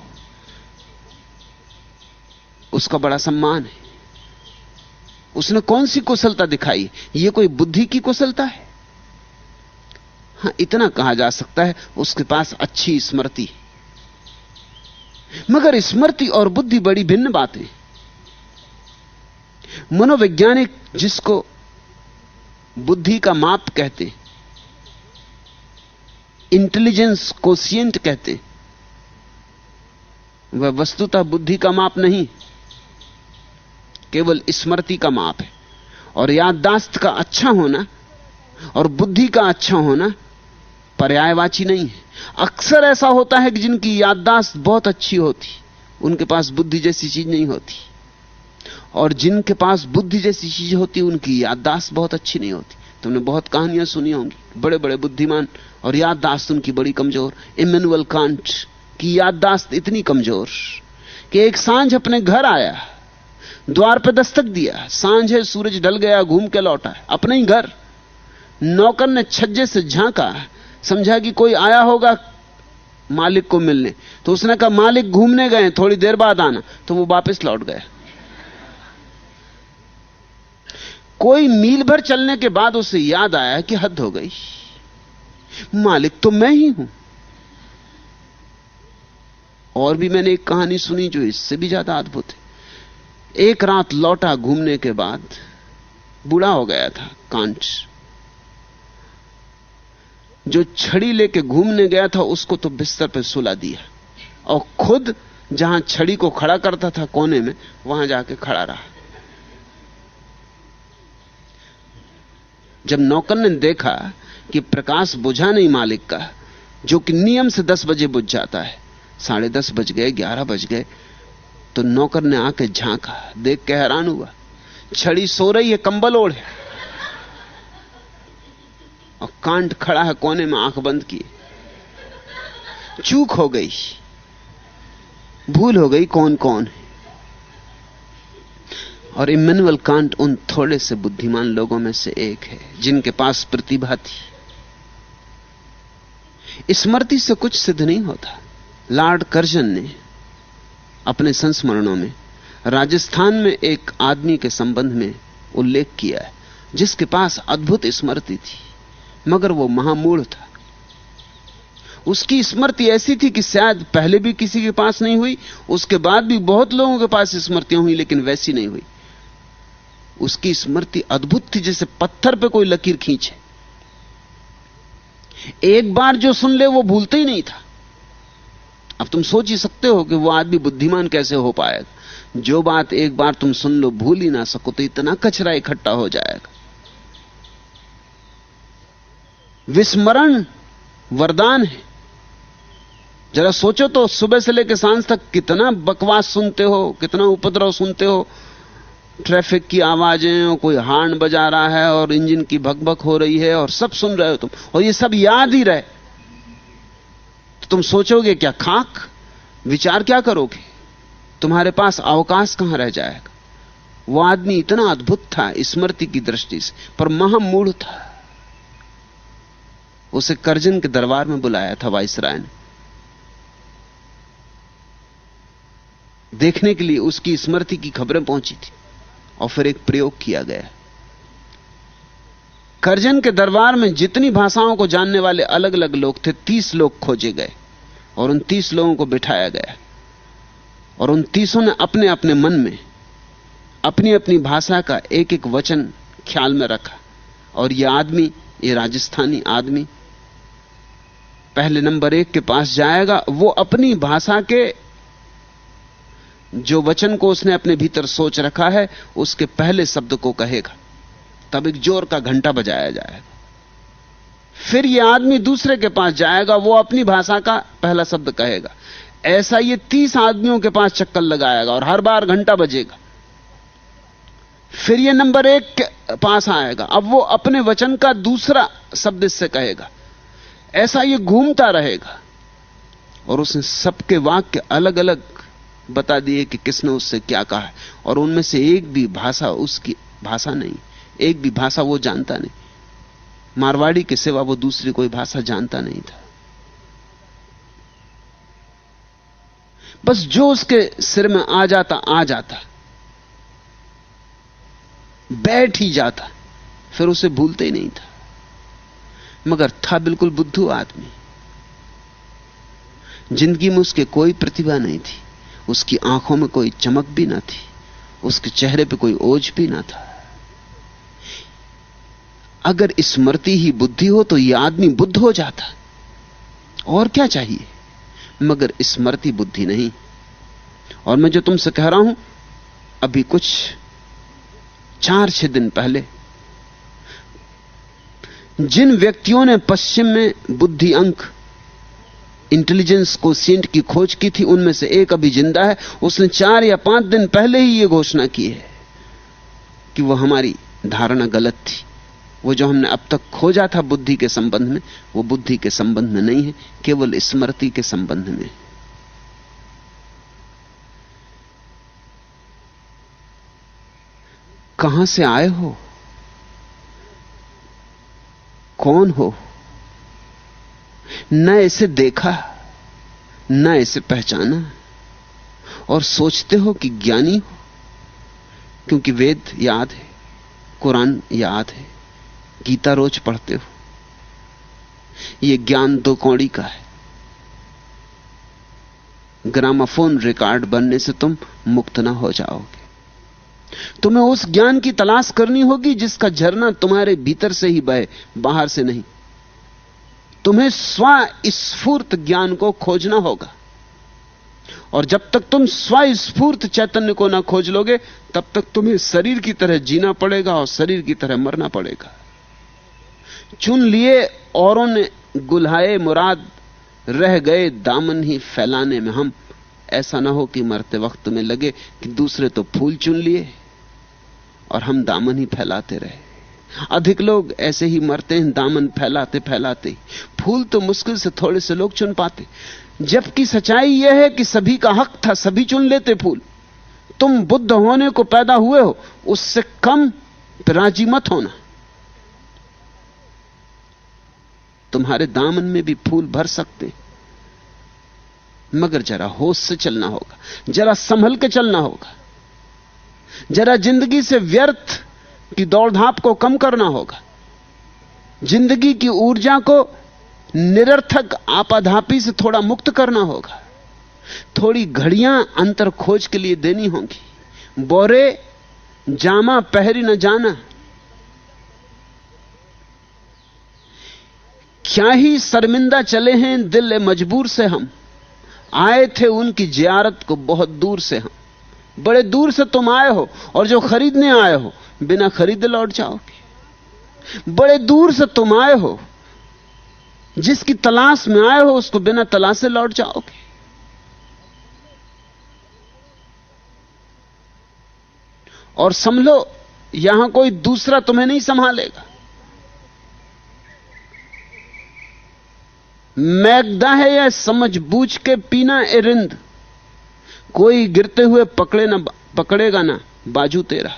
उसका बड़ा सम्मान है। उसने कौन सी कुशलता दिखाई? यह कोई बुद्धि की कुशलता है? हां, इतना कहा जा सकता है उसके पास अच्छी स्मृति। मगर स्मृति और बुद्धि बड़ी भिन्न बातें। मनोवैज्ञानिक जिसको बुद्धि का माप कहते, इंटेलिजेंस कोशिएंट कहते, वह वस्तुतः बुद्धि का माप नहीं, केवल स्मृति का माप है। और याददाश्त का अच्छा होना और बुद्धि का अच्छा होना पर्यायवाची नहीं है। अक्सर ऐसा होता है कि जिनकी याददाश्त बहुत अच्छी होती, उनके पास बुद्धि जैसी चीज नहीं होती, और जिनके पास बुद्धि जैसी चीज होती, उनकी याददाश्त बहुत अच्छी नहीं होती। तुमने बहुत कहानियां सुनी होंगी, बड़े बड़े बुद्धिमान और याददाश्त उनकी बड़ी कमजोर। इमैनुअल कांट की याददाश्त इतनी कमजोर कि एक सांझ अपने घर आया, द्वार पे दस्तक दिया, सांझ है, सूरज ढल गया, घूम के लौटा है अपने ही घर। नौकर ने छज्जे से झांका, समझा कि कोई आया होगा मालिक को मिलने, तो उसने कहा मालिक घूमने गए, थोड़ी देर बाद आना। तो वो वापस लौट गया। कोई मील भर चलने के बाद उसे याद आया कि हद हो गई, मालिक तो मैं ही हूं। और भी मैंने एक कहानी सुनी जो इससे भी ज्यादा अद्भुत है। एक रात लौटा घूमने के बाद, बूढ़ा हो गया था कांट। जो छड़ी लेके घूमने गया था उसको तो बिस्तर पे सुला दिया, और खुद जहां छड़ी को खड़ा करता था कोने में, वहां जाके खड़ा रहा। जब नौकर ने देखा कि प्रकाश बुझा नहीं मालिक का, जो कि नियम से 10 बजे बुझ जाता है, 10:30 बज गए, 11 बज गए, तो नौकर ने आके झांका, देख के हैरान हुआ, छड़ी सो रही है कंबल ओढ़े, और कांट खड़ा है कोने में आंख बंद किए। चूक हो गई, भूल हो गई कौन कौन है। और इमैनुअल कांट उन थोड़े से बुद्धिमान लोगों में से एक है जिनके पास प्रतिभा थी। स्मृति से कुछ सिद्ध नहीं होता। लॉर्ड कर्जन ने अपने संस्मरणों में राजस्थान में एक आदमी के संबंध में उल्लेख किया है जिसके पास अद्भुत स्मृति थी, मगर वो महामूढ़ था। उसकी स्मृति ऐसी थी कि शायद पहले भी किसी के पास नहीं हुई, उसके बाद भी बहुत लोगों के पास स्मृतियां हुई, लेकिन वैसी नहीं हुई। उसकी स्मृति अद्भुत थी, जैसे पत्थर पे कोई लकीर खींचे। एक बार जो सुन ले वो भूलते ही नहीं था। अब तुम सोच ही सकते हो कि वो आदमी बुद्धिमान कैसे हो पाएगा। जो बात एक बार तुम सुन लो, भूल ही ना सको, तो इतना कचरा इकट्ठा हो जाएगा। विस्मरण वरदान है। जरा सोचो तो, सुबह से लेकर सांझ तक कितना बकवास सुनते हो, कितना उपद्रव सुनते हो, ट्रैफिक की आवाजें, और कोई हॉर्न बजा रहा है और इंजन की भगभग हो रही है, और सब सुन रहे हो तुम, और ये सब याद ही रहे, तो तुम सोचोगे क्या? खाक विचार क्या करोगे? तुम्हारे पास अवकाश कहां रह जाएगा। वो आदमी इतना अद्भुत था स्मृति की दृष्टि से, पर महामूढ़ था। उसे कर्जन के दरबार में बुलाया था वाइसराय ने, देखने के लिए उसकी स्मृति की खबरें पहुंची थी, और फिर एक प्रयोग किया गया। कर्जन के दरबार में जितनी भाषाओं को जानने वाले अलग अलग लोग थे, 30 लोग खोजे गए, और उन 30 लोगों को बिठाया गया, और उन 30 ने अपने अपने मन में अपनी अपनी भाषा का एक एक वचन ख्याल में रखा। और यह आदमी, ये राजस्थानी आदमी पहले नंबर 1 के पास जाएगा। वो अपनी भाषा के जो वचन को उसने अपने भीतर सोच रखा है, उसके पहले शब्द को कहेगा, तब एक जोर का घंटा बजाया जाएगा। फिर यह आदमी दूसरे के पास जाएगा, वो अपनी भाषा का पहला शब्द कहेगा। ऐसा ये 30 आदमियों के पास चक्कर लगाएगा, और हर बार घंटा बजेगा। फिर ये नंबर 1 के पास आएगा, अब वो अपने वचन का दूसरा शब्द इससे कहेगा। ऐसा ये घूमता रहेगा, और उसने सबके वाक्य अलग अलग बता दिए कि किसने उससे क्या कहा है, और उनमें से एक भी भाषा उसकी भाषा नहीं, एक भी भाषा वो जानता नहीं। मारवाड़ी के सिवा वो दूसरी कोई भाषा जानता नहीं था। बस जो उसके सिर में आ जाता, बैठ ही जाता, फिर उसे भूलते ही नहीं था। मगर था बिल्कुल बुद्धू आदमी। जिंदगी में उसके कोई प्रतिभा नहीं थी, उसकी आंखों में कोई चमक भी ना थी, उसके चेहरे पे कोई ओज भी ना था। अगर स्मृति ही बुद्धि हो तो यह आदमी बुद्ध हो जाता, और क्या चाहिए। मगर स्मृति बुद्धि नहीं। और मैं जो तुमसे कह रहा हूं, अभी कुछ 4-6 दिन पहले जिन व्यक्तियों ने पश्चिम में बुद्धि अंक, इंटेलिजेंस कोशिएंट की खोज की थी, उनमें से एक अभी जिंदा है। उसने 4 या 5 दिन पहले ही यह घोषणा की है कि वह हमारी धारणा गलत थी। वो जो हमने अब तक खोजा था बुद्धि के संबंध में, वो बुद्धि के संबंध में नहीं है, केवल स्मृति के संबंध में है। कहां से आए हो, कौन हो, न इसे देखा न इसे पहचाना, और सोचते हो कि ज्ञानी हो, क्योंकि वेद याद है, कुरान याद है, गीता रोज पढ़ते हो। यह ज्ञान 2 कौड़ी का है। ग्रामाफोन रिकॉर्ड बनने से तुम मुक्त ना हो जाओगे। तुम्हें उस ज्ञान की तलाश करनी होगी जिसका झरना तुम्हारे भीतर से ही बहे, बाहर से नहीं। तुम्हें स्वस्फूर्त ज्ञान को खोजना होगा, और जब तक तुम स्वस्फूर्त चैतन्य को ना खोज लोगे, तब तक तुम्हें शरीर की तरह जीना पड़ेगा और शरीर की तरह मरना पड़ेगा। चुन लिए औरों ने गुल्हाए मुराद, रह गए दामन ही फैलाने में हम। ऐसा ना हो कि मरते वक्त में लगे कि दूसरे तो फूल चुन लिए और हम दामन ही फैलाते रहे। अधिक लोग ऐसे ही मरते हैं, दामन फैलाते फैलाते। फूल तो मुश्किल से थोड़े से लोग चुन पाते, जबकि सच्चाई यह है कि सभी का हक था, सभी चुन लेते फूल। तुम बुद्ध होने को पैदा हुए हो, उससे कम राजी मत होना। तुम्हारे दामन में भी फूल भर सकते, मगर जरा होश से चलना होगा, जरा संभल के चलना होगा, जरा जिंदगी से व्यर्थ की दौड़धाप को कम करना होगा, जिंदगी की ऊर्जा को निरर्थक आपाधापी से थोड़ा मुक्त करना होगा। थोड़ी घड़ियां अंतर खोज के लिए देनी होंगी। बोरे जामा पहरी न जाना, क्या ही शर्मिंदा चले हैं दिल मजबूर से हम। आए थे उनकी जियारत को बहुत दूर से हम। बड़े दूर से तुम आए हो, और जो खरीदने आए हो बिना खरीदे लौट जाओगे। बड़े दूर से तुम आए हो, जिसकी तलाश में आए हो उसको बिना तलाशे लौट जाओगे। और समझो यहां कोई दूसरा तुम्हें नहीं संभालेगा। मैगदा है या समझ बूझ के पीना एरिंद, कोई गिरते हुए पकड़ेगा ना बाजू तेरा।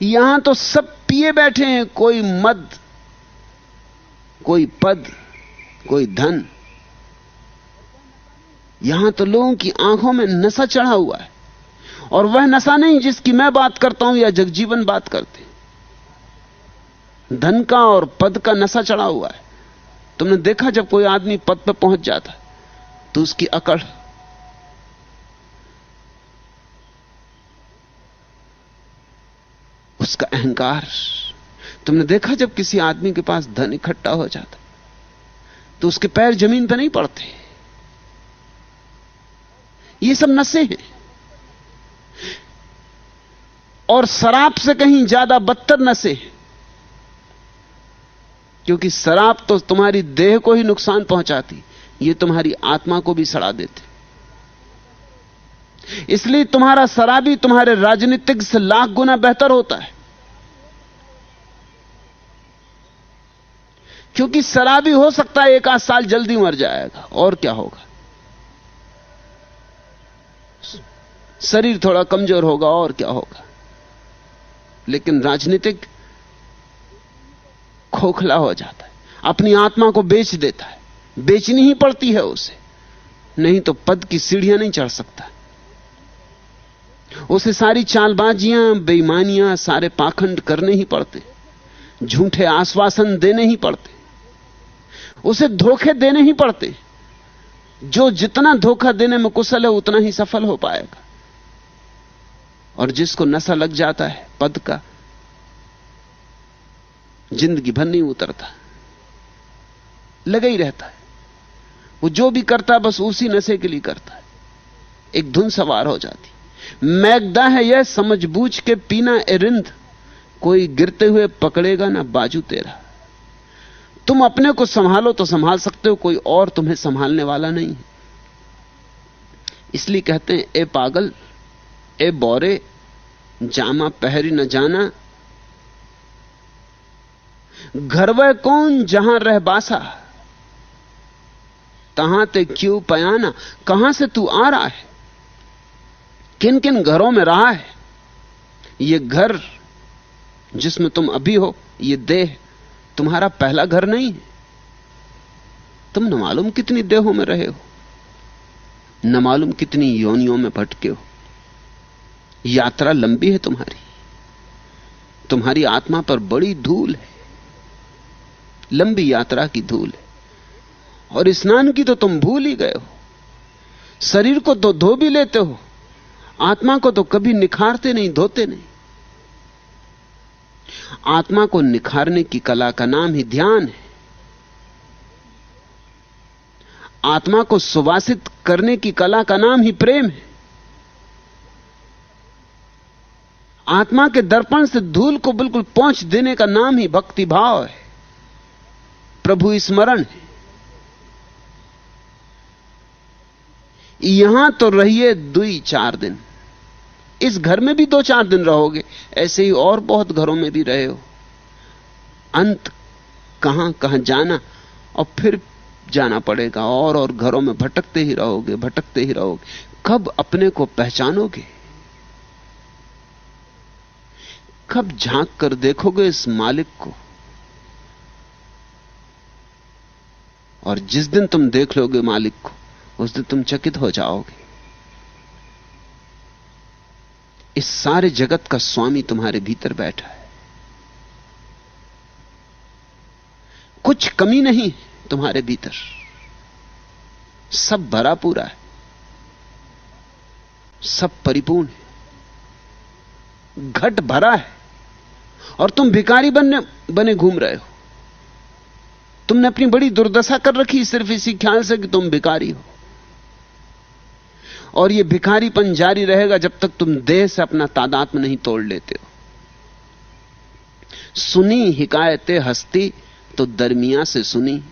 यहां तो सब पिए बैठे हैं, कोई मद, कोई पद, कोई धन। यहां तो लोगों की आंखों में नशा चढ़ा हुआ है, और वह नशा नहीं जिसकी मैं बात करता हूं या जगजीवन बात करते। धन का और पद का नशा चढ़ा हुआ है। तुमने देखा जब कोई आदमी पद पर पहुंच जाता तो उसकी अकड़, उसका अहंकार। तुमने देखा जब किसी आदमी के पास धन इकट्ठा हो जाता तो उसके पैर जमीन पर नहीं पड़ते। ये सब नशे हैं, और शराब से कहीं ज्यादा बदतर नशे हैं, क्योंकि शराब तो तुम्हारी देह को ही नुकसान पहुंचाती, ये तुम्हारी आत्मा को भी सड़ा देते। इसलिए तुम्हारा शराबी तुम्हारे राजनीतिक से लाख गुना बेहतर होता है, क्योंकि शराबी हो सकता है 1 आध साल जल्दी मर जाएगा, और क्या होगा। शरीर थोड़ा कमजोर होगा, और क्या होगा। लेकिन राजनीतिक खोखला हो जाता है, अपनी आत्मा को बेच देता है। बेचनी ही पड़ती है उसे, नहीं तो पद की सीढ़ियां नहीं चढ़ सकता। उसे सारी चालबाजियां, बेईमानियां, सारे पाखंड करने ही पड़ते, झूठे आश्वासन देने ही पड़ते, उसे धोखे देने ही पड़ते। जो जितना धोखा देने में कुशल है उतना ही सफल हो पाएगा। और जिसको नशा लग जाता है पद का, जिंदगी भर नहीं उतरता, लगा ही रहता है। वो जो भी करता है बस उसी नशे के लिए करता है। एक धुन सवार हो जाती। मैगदा है यह समझबूझ के पीना ए रिंद, कोई गिरते हुए पकड़ेगा ना बाजू तेरा। तुम अपने को संभालो तो संभाल सकते हो, कोई और तुम्हें संभालने वाला नहीं है। इसलिए कहते हैं ए पागल ए बौरे, जामा पहरी न जाना, घर वह कौन जहां रह बासा, तहां ते क्यों पयाना। कहां से तू आ रहा है, किन किन घरों में रहा है। ये घर जिसमें तुम अभी हो, ये देह तुम्हारा पहला घर नहीं है। तुम न मालूम कितनी देहों में रहे हो, न मालूम कितनी योनियों में भटके हो। यात्रा लंबी है तुम्हारी, तुम्हारी आत्मा पर बड़ी धूल है, लंबी यात्रा की धूल है। और स्नान की तो तुम भूल ही गए हो। शरीर को तो धो भी लेते हो, आत्मा को तो कभी निखारते नहीं, धोते नहीं। आत्मा को निखारने की कला का नाम ही ध्यान है। आत्मा को सुवासित करने की कला का नाम ही प्रेम है। आत्मा के दर्पण से धूल को बिल्कुल पोंछ देने का नाम ही भक्ति भाव है, प्रभु स्मरण है। यहां तो रहिए 2-4 दिन, इस घर में भी 2-4 दिन रहोगे, ऐसे ही और बहुत घरों में भी रहे हो। अंत कहां कहां जाना, और फिर जाना पड़ेगा, और घरों में भटकते ही रहोगे, भटकते ही रहोगे। कब अपने को पहचानोगे, कब झांक कर देखोगे इस मालिक को। और जिस दिन तुम देख लोगे मालिक को, उस दिन तुम चकित हो जाओगे। इस सारे जगत का स्वामी तुम्हारे भीतर बैठा है, कुछ कमी नहीं तुम्हारे भीतर, सब भरा पूरा है, सब परिपूर्ण है, घट भरा है। और तुम भिखारी बने घूम रहे हो। तुमने अपनी बड़ी दुर्दशा कर रखी सिर्फ इसी ख्याल से कि तुम भिखारी हो। और यह भिखारीपन जारी रहेगा जब तक तुम देह से अपना तादात्म्य नहीं तोड़ लेते हो। सुनी हिकायतें हस्ती तो दरमिया से सुनी,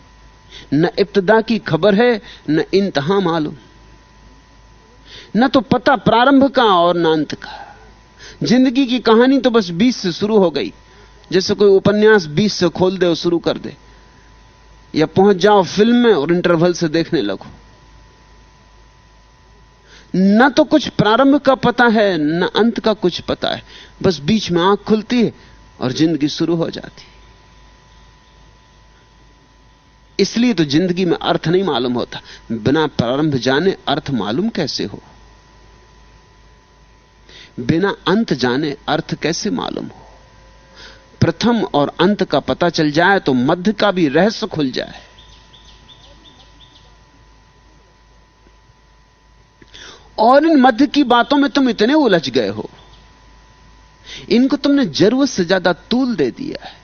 न इब्तिदा की खबर है न इंतहा मालूम, न तो पता प्रारंभ का और न अंत का। जिंदगी की कहानी तो बस 20 से शुरू हो गई, जैसे कोई उपन्यास 20 से खोल दे और शुरू कर दे, या पहुंच जाओ फिल्म में और इंटरवल से देखने लगो। न तो कुछ प्रारंभ का पता है न अंत का कुछ पता है, बस बीच में आंख खुलती है और जिंदगी शुरू हो जाती। इसलिए तो जिंदगी में अर्थ नहीं मालूम होता। बिना प्रारंभ जाने अर्थ मालूम कैसे हो, बिना अंत जाने अर्थ कैसे मालूम हो। प्रथम और अंत का पता चल जाए तो मध्य का भी रहस्य खुल जाए। और इन मध्य की बातों में तुम इतने उलझ गए हो, इनको तुमने जरूरत से ज्यादा तूल दे दिया है।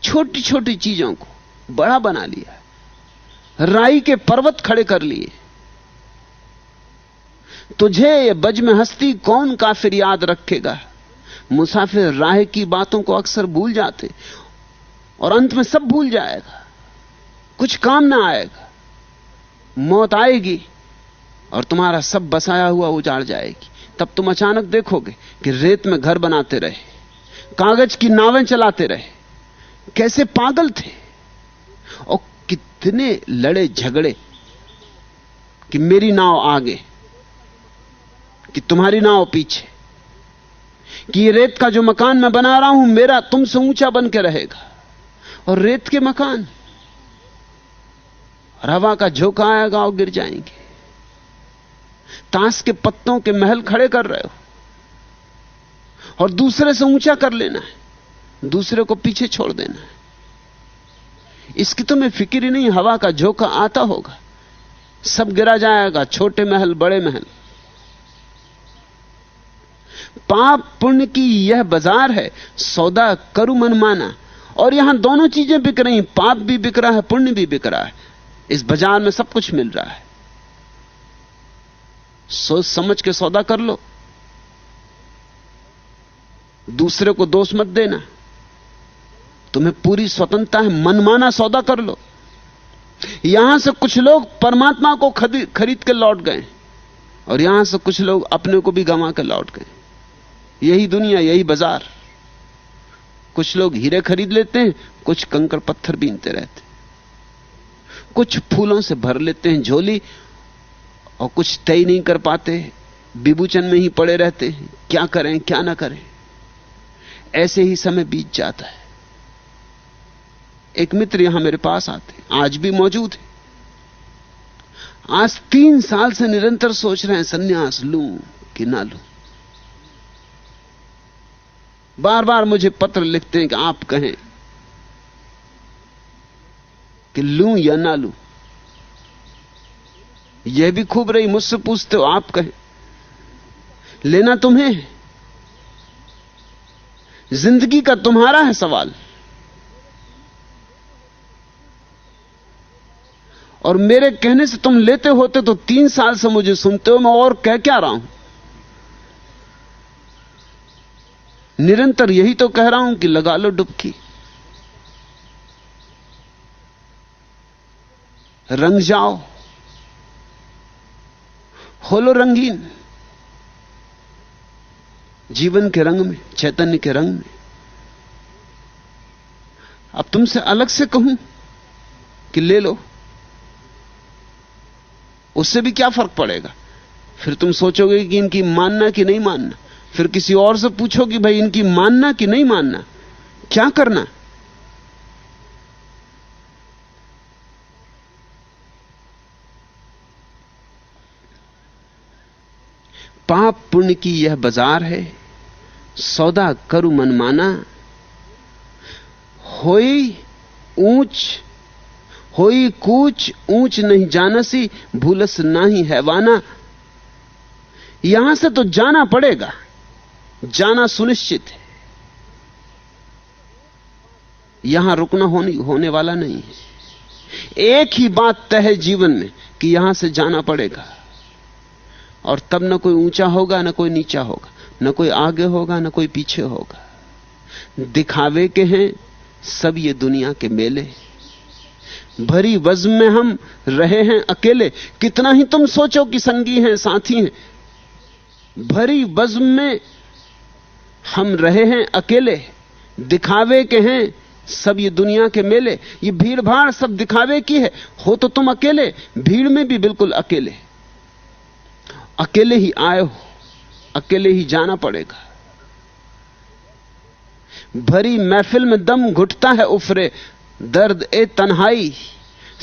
छोटी छोटी चीजों को बड़ा बना लिया, राई के पर्वत खड़े कर लिए। तुझे ये बज में हस्ती कौन काफिर याद रखेगा। मुसाफिर राह की बातों को अक्सर भूल जाते और अंत में सब भूल जाएगा, कुछ काम ना आएगा। मौत आएगी और तुम्हारा सब बसाया हुआ उजाड़ जाएगी। तब तुम अचानक देखोगे कि रेत में घर बनाते रहे, कागज की नावें चलाते रहे, कैसे पागल थे, और कितने लड़े झगड़े कि मेरी नाव आगे, कि तुम्हारी नाव पीछे, कि ये रेत का जो मकान मैं बना रहा हूं मेरा तुमसे ऊंचा बन के रहेगा। और रेत के मकान, हवा का झोंका आएगा और गिर जाएंगे। ताश के पत्तों के महल खड़े कर रहे हो और दूसरे से ऊंचा कर लेना है, दूसरे को पीछे छोड़ देना है। इसकी तुम्हें फिक्र ही नहीं, हवा का झोंका आता होगा, सब गिरा जाएगा, छोटे महल बड़े महल। पाप पुण्य की यह बाजार है, सौदा करू मनमाना। और यहां दोनों चीजें बिक रही, पाप भी बिक रहा है, पुण्य भी बिक रहा है। इस बाजार में सब कुछ मिल रहा है, सोच समझ के सौदा कर लो, दूसरे को दोष मत देना, तुम्हें पूरी स्वतंत्रता है, मनमाना सौदा कर लो। यहां से कुछ लोग परमात्मा को खरीद के लौट गए और यहां से कुछ लोग अपने को भी गंवा के लौट गए। यही दुनिया, यही बाजार। कुछ लोग हीरे खरीद लेते हैं, कुछ कंकड़ पत्थर बीनते रहते, कुछ फूलों से भर लेते हैं झोली और कुछ तय नहीं कर पाते, विभूचन में ही पड़े रहते हैं, क्या करें क्या ना करें। ऐसे ही समय बीत जाता है। एक मित्र यहां मेरे पास आते, आज भी मौजूद है। आज 3 साल से निरंतर सोच रहे हैं सन्यास लूं कि ना लूं। बार बार मुझे पत्र लिखते हैं कि आप कहें कि लूं या ना लूं। यह भी खूब रही, मुझसे पूछते हो आप कहें। लेना तुम्हें है, जिंदगी का तुम्हारा है सवाल। और मेरे कहने से तुम लेते होते तो 3 साल से मुझे सुनते हो, मैं और कह क्या रहा हूं। निरंतर यही तो कह रहा हूं कि लगा लो डुबकी, रंग जाओ, हो लो रंगीन जीवन के रंग में, चैतन्य के रंग में। अब तुमसे अलग से कहूं कि ले लो, उससे भी क्या फर्क पड़ेगा। फिर तुम सोचोगे कि इनकी मानना कि नहीं मानना, फिर किसी और से पूछो कि भाई इनकी मानना कि नहीं मानना, क्या करना। पाप पुण्य की यह बाजार है, सौदा करू मनमाना। होई ऊंच होई कूच ऊंच नहीं जानसी, भूलस नाही हैवाना। यहां से तो जाना पड़ेगा, जाना सुनिश्चित है। यहां रुकना होने वाला नहीं है। एक ही बात तय है जीवन में कि यहां से जाना पड़ेगा। और तब न कोई ऊंचा होगा न कोई नीचा होगा, न कोई आगे होगा न कोई पीछे होगा। दिखावे के हैं सब ये दुनिया के मेले, भरी वज़्म में हम रहे हैं अकेले। कितना ही तुम सोचो कि संगी हैं साथी हैं, भरी वज़्म में हम रहे हैं अकेले। दिखावे के हैं सब ये दुनिया के मेले। ये भीड़ भाड़ सब दिखावे की है, हो तो तुम अकेले, भीड़ में भी बिल्कुल अकेले। अकेले ही आए हो, अकेले ही जाना पड़ेगा। भरी महफिल में दम घुटता है उफरे, दर्द ए तन्हाई।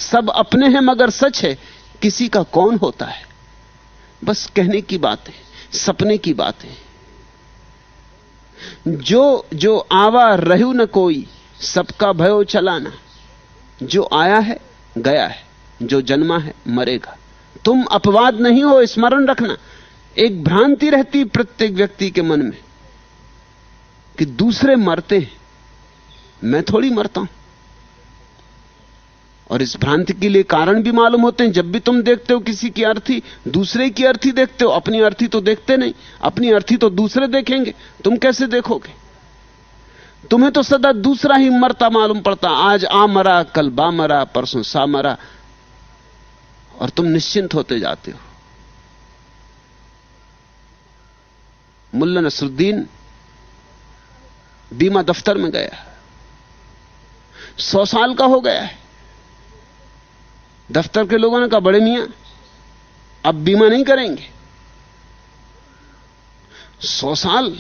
सब अपने हैं मगर सच है, किसी का कौन होता है। बस कहने की बातें, सपने की बातें। जो आवा रहू न कोई, सबका भयो चलाना। जो आया है गया है, जो जन्मा है मरेगा। तुम अपवाद नहीं हो, स्मरण रखना। एक भ्रांति रहती प्रत्येक व्यक्ति के मन में कि दूसरे मरते हैं, मैं थोड़ी मरता हूं। और इस भ्रांति के लिए कारण भी मालूम होते हैं। जब भी तुम देखते हो किसी की अर्थी, दूसरे की अर्थी देखते हो, अपनी अर्थी तो देखते नहीं। अपनी अर्थी तो दूसरे देखेंगे, तुम कैसे देखोगे। तुम्हें तो सदा दूसरा ही मरता मालूम पड़ता। आज आ मरा, कल बा मरा, परसों सा मरा, और तुम निश्चिंत होते जाते हो। मुल्ला नसरुद्दीन बीमा दफ्तर में गया, 100 साल का हो गया है। दफ्तर के लोगों ने कहा, बड़े मियां अब बीमा नहीं करेंगे। 100 साल,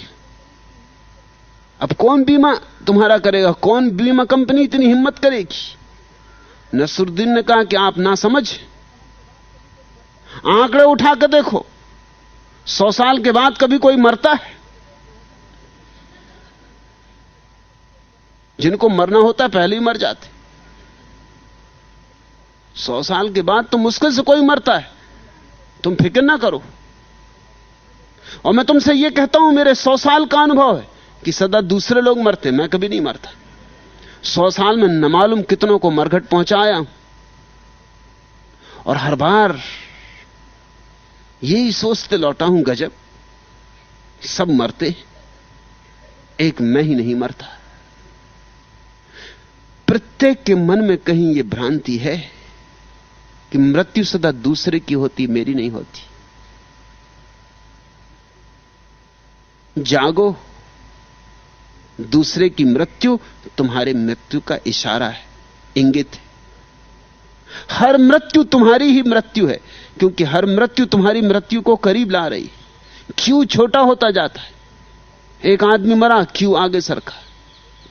अब कौन बीमा तुम्हारा करेगा, कौन बीमा कंपनी इतनी हिम्मत करेगी। नसरुद्दीन ने कहा कि आप ना समझ, आंकड़े उठा कर देखो, 100 साल के बाद कभी कोई मरता है। जिनको मरना होता है पहले ही मर जाते। 100 साल के बाद तो मुश्किल से कोई मरता है, तुम फिक्र ना करो। और मैं तुमसे यह कहता हूं, मेरे 100 साल का अनुभव है कि सदा दूसरे लोग मरते, मैं कभी नहीं मरता। 100 साल में न मालूम कितनों को मरघट पहुंचाया हूं। और हर बार यही सोचते लौटा हूं, गजब, सब मरते, एक मैं ही नहीं मरता। प्रत्येक के मन में कहीं यह भ्रांति है कि मृत्यु सदा दूसरे की होती, मेरी नहीं होती। जागो, दूसरे की मृत्यु तुम्हारे मृत्यु का इशारा है, इंगित है। हर मृत्यु तुम्हारी ही मृत्यु है, क्योंकि हर मृत्यु तुम्हारी मृत्यु को करीब ला रही। क्यों छोटा होता जाता है? एक आदमी मरा, क्यों आगे सरका,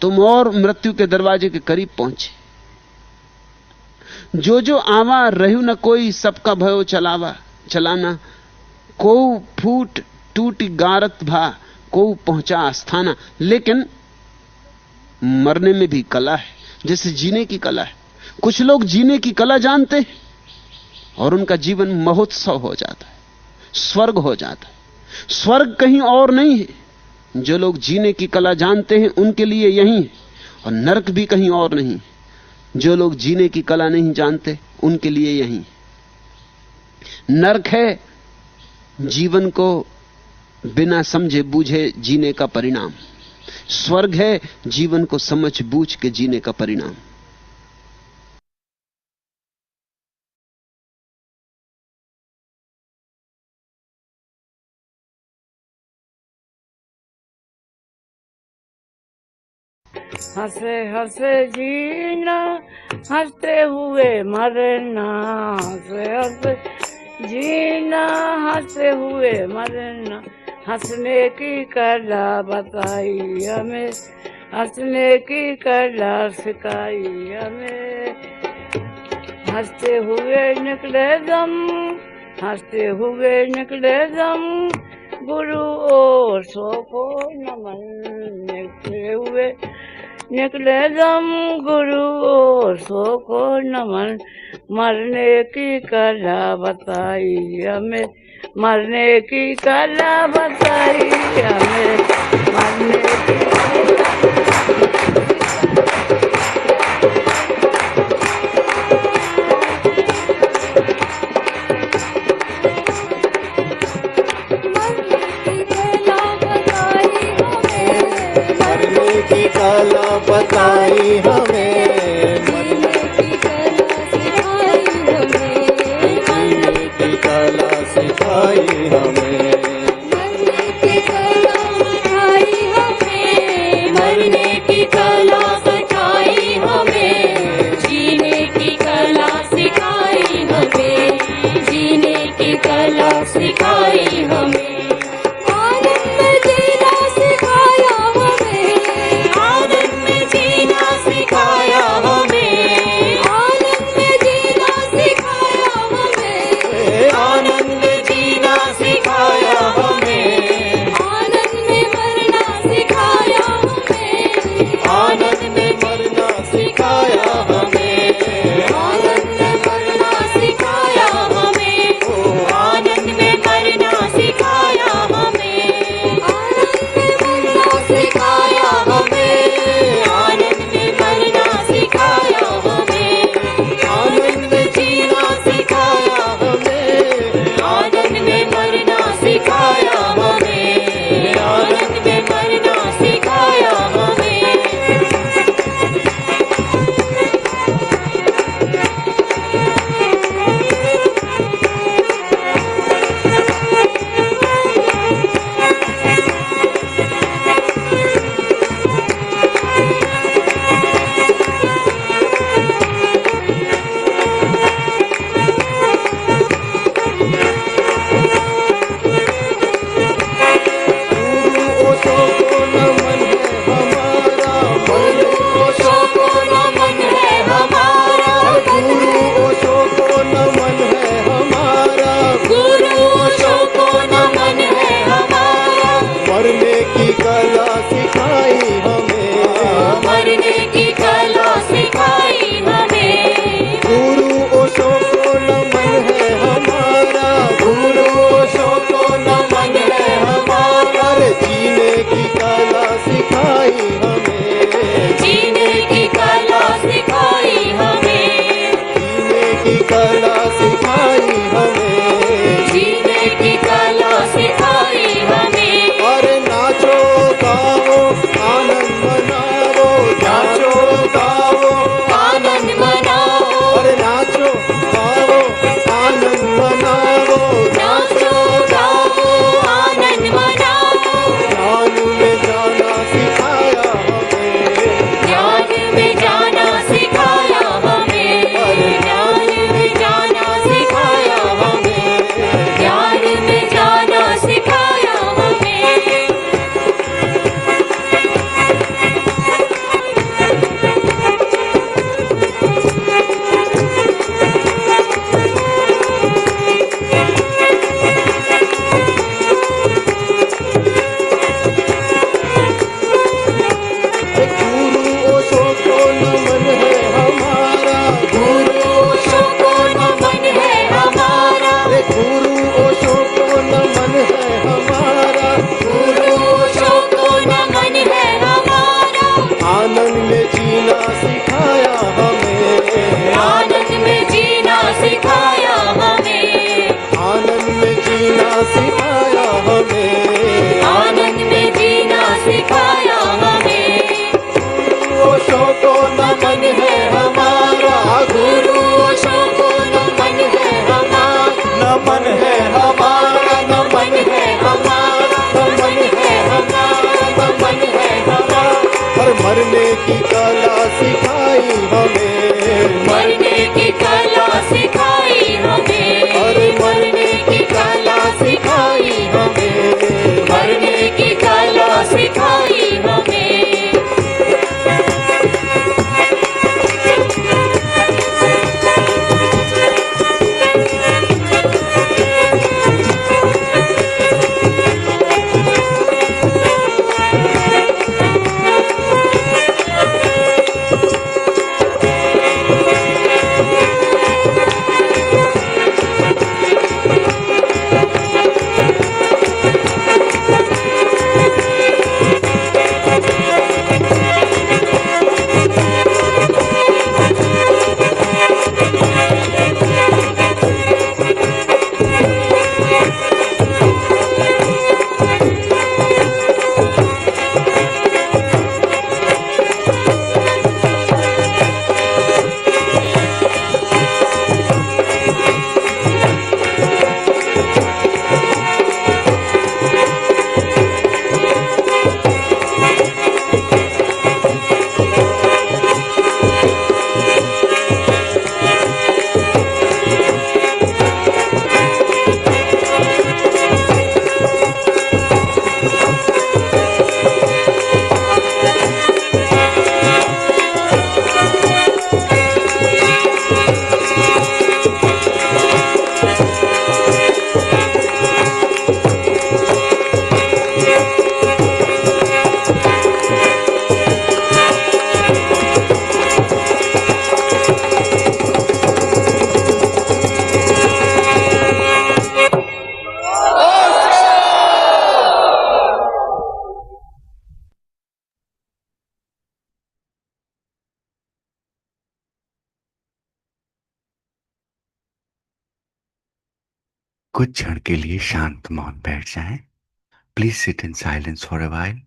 तुम और मृत्यु के दरवाजे के करीब पहुंचे। जो जो आवा रहु न कोई, सबका भयो चलावा चलाना, को फूट टूटी गारत भा, को पहुंचा आस्थाना। लेकिन मरने में भी कला है, जैसे जीने की कला है। कुछ लोग जीने की कला जानते हैं और उनका जीवन महोत्सव हो जाता है, स्वर्ग हो जाता है। स्वर्ग कहीं और नहीं है। जो लोग जीने की कला जानते हैं उनके लिए यही है, और नरक भी कहीं और नहीं। जो लोग जीने की कला नहीं जानते उनके लिए यही। नरक है जीवन को बिना समझे बूझे जीने का परिणाम, स्वर्ग है जीवन को समझ बूझ के जीने का परिणाम। हंसे हंसे जीना, हंसते हुए मरना। हंसे हंसे जीना, हंसते हुए मरना। हंसने की कला बताई हमें, हंसने की कला सिखाई हमें। हंसते हुए निकले दम, हंसते हुए निकले दम, गुरु और सो को नमन। निकले हुए निकले दम, गुरु और सो को नमन। मरने की कला बताई हमें, मरने की कला बताई हमें। मरने की कला बताई हमें, जीने की कला सिखाई हमें। मरने की कला सिखाई हमें, मरने की कला सिखाई हमें। जीने की कला सिखाई हमें, जीने की कला सिखाई हमें। कला सिखा जीना सिखाया हमें, आनंद में जीना सिखाया हमें, आनंद में जीना सिखाया हमें, आनंद में जीना सिखाया हमें। ओशो को नमन है हमारा, गुरु ओशो को नमन है हमारा, नमन है हमारा, नमन है हमारा, नमन है हमारा, नमन है हमारा। और मरने की कला सिखाई हमें, मरने की कला सिखाई हमें, अरे मरने की कला सिखाई हमें, मरने की कला सिखाई हमें। कुछ क्षण के लिए शांत मौन बैठ जाएं। Please sit in silence for a while।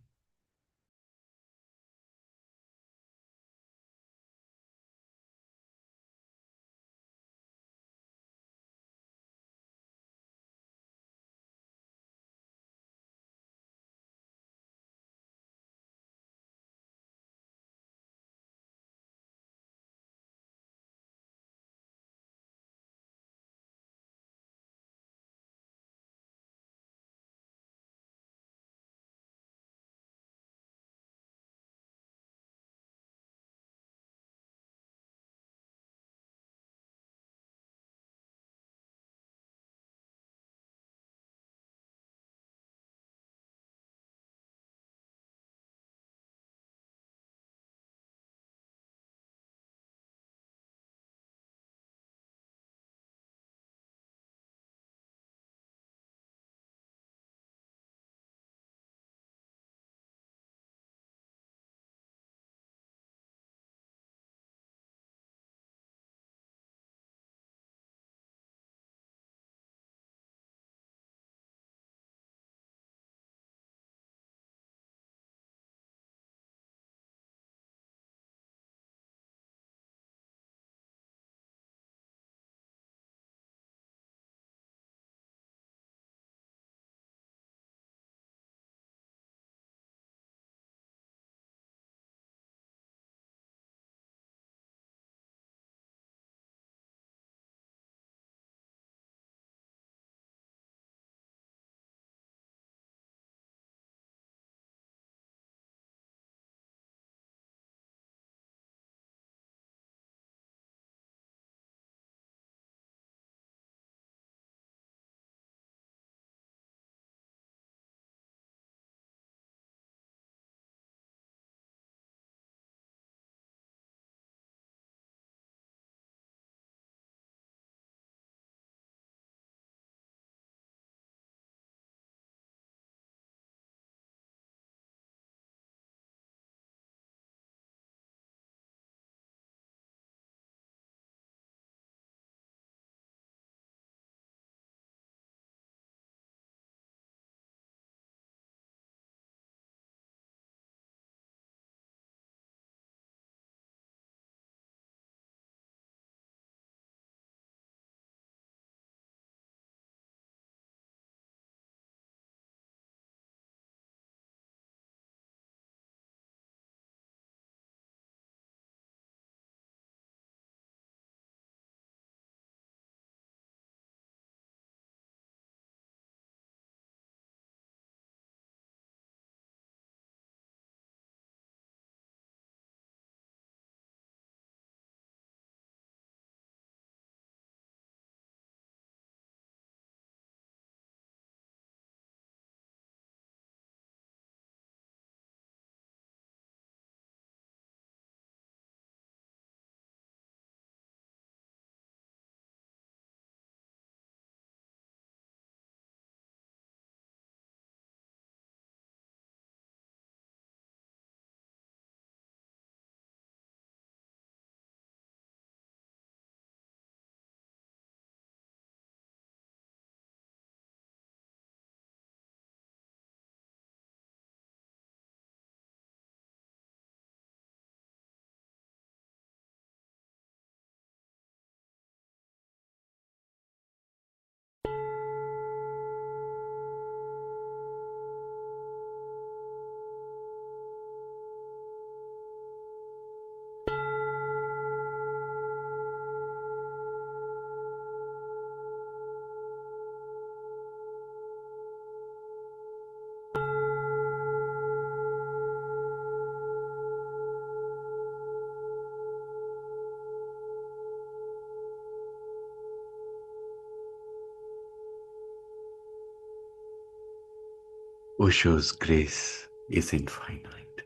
Osho's grace is infinite.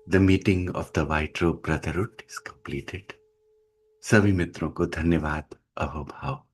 The meeting of the White Robe Brotherhood is completed. सभी मित्रों को धन्यवाद, अहोभाव।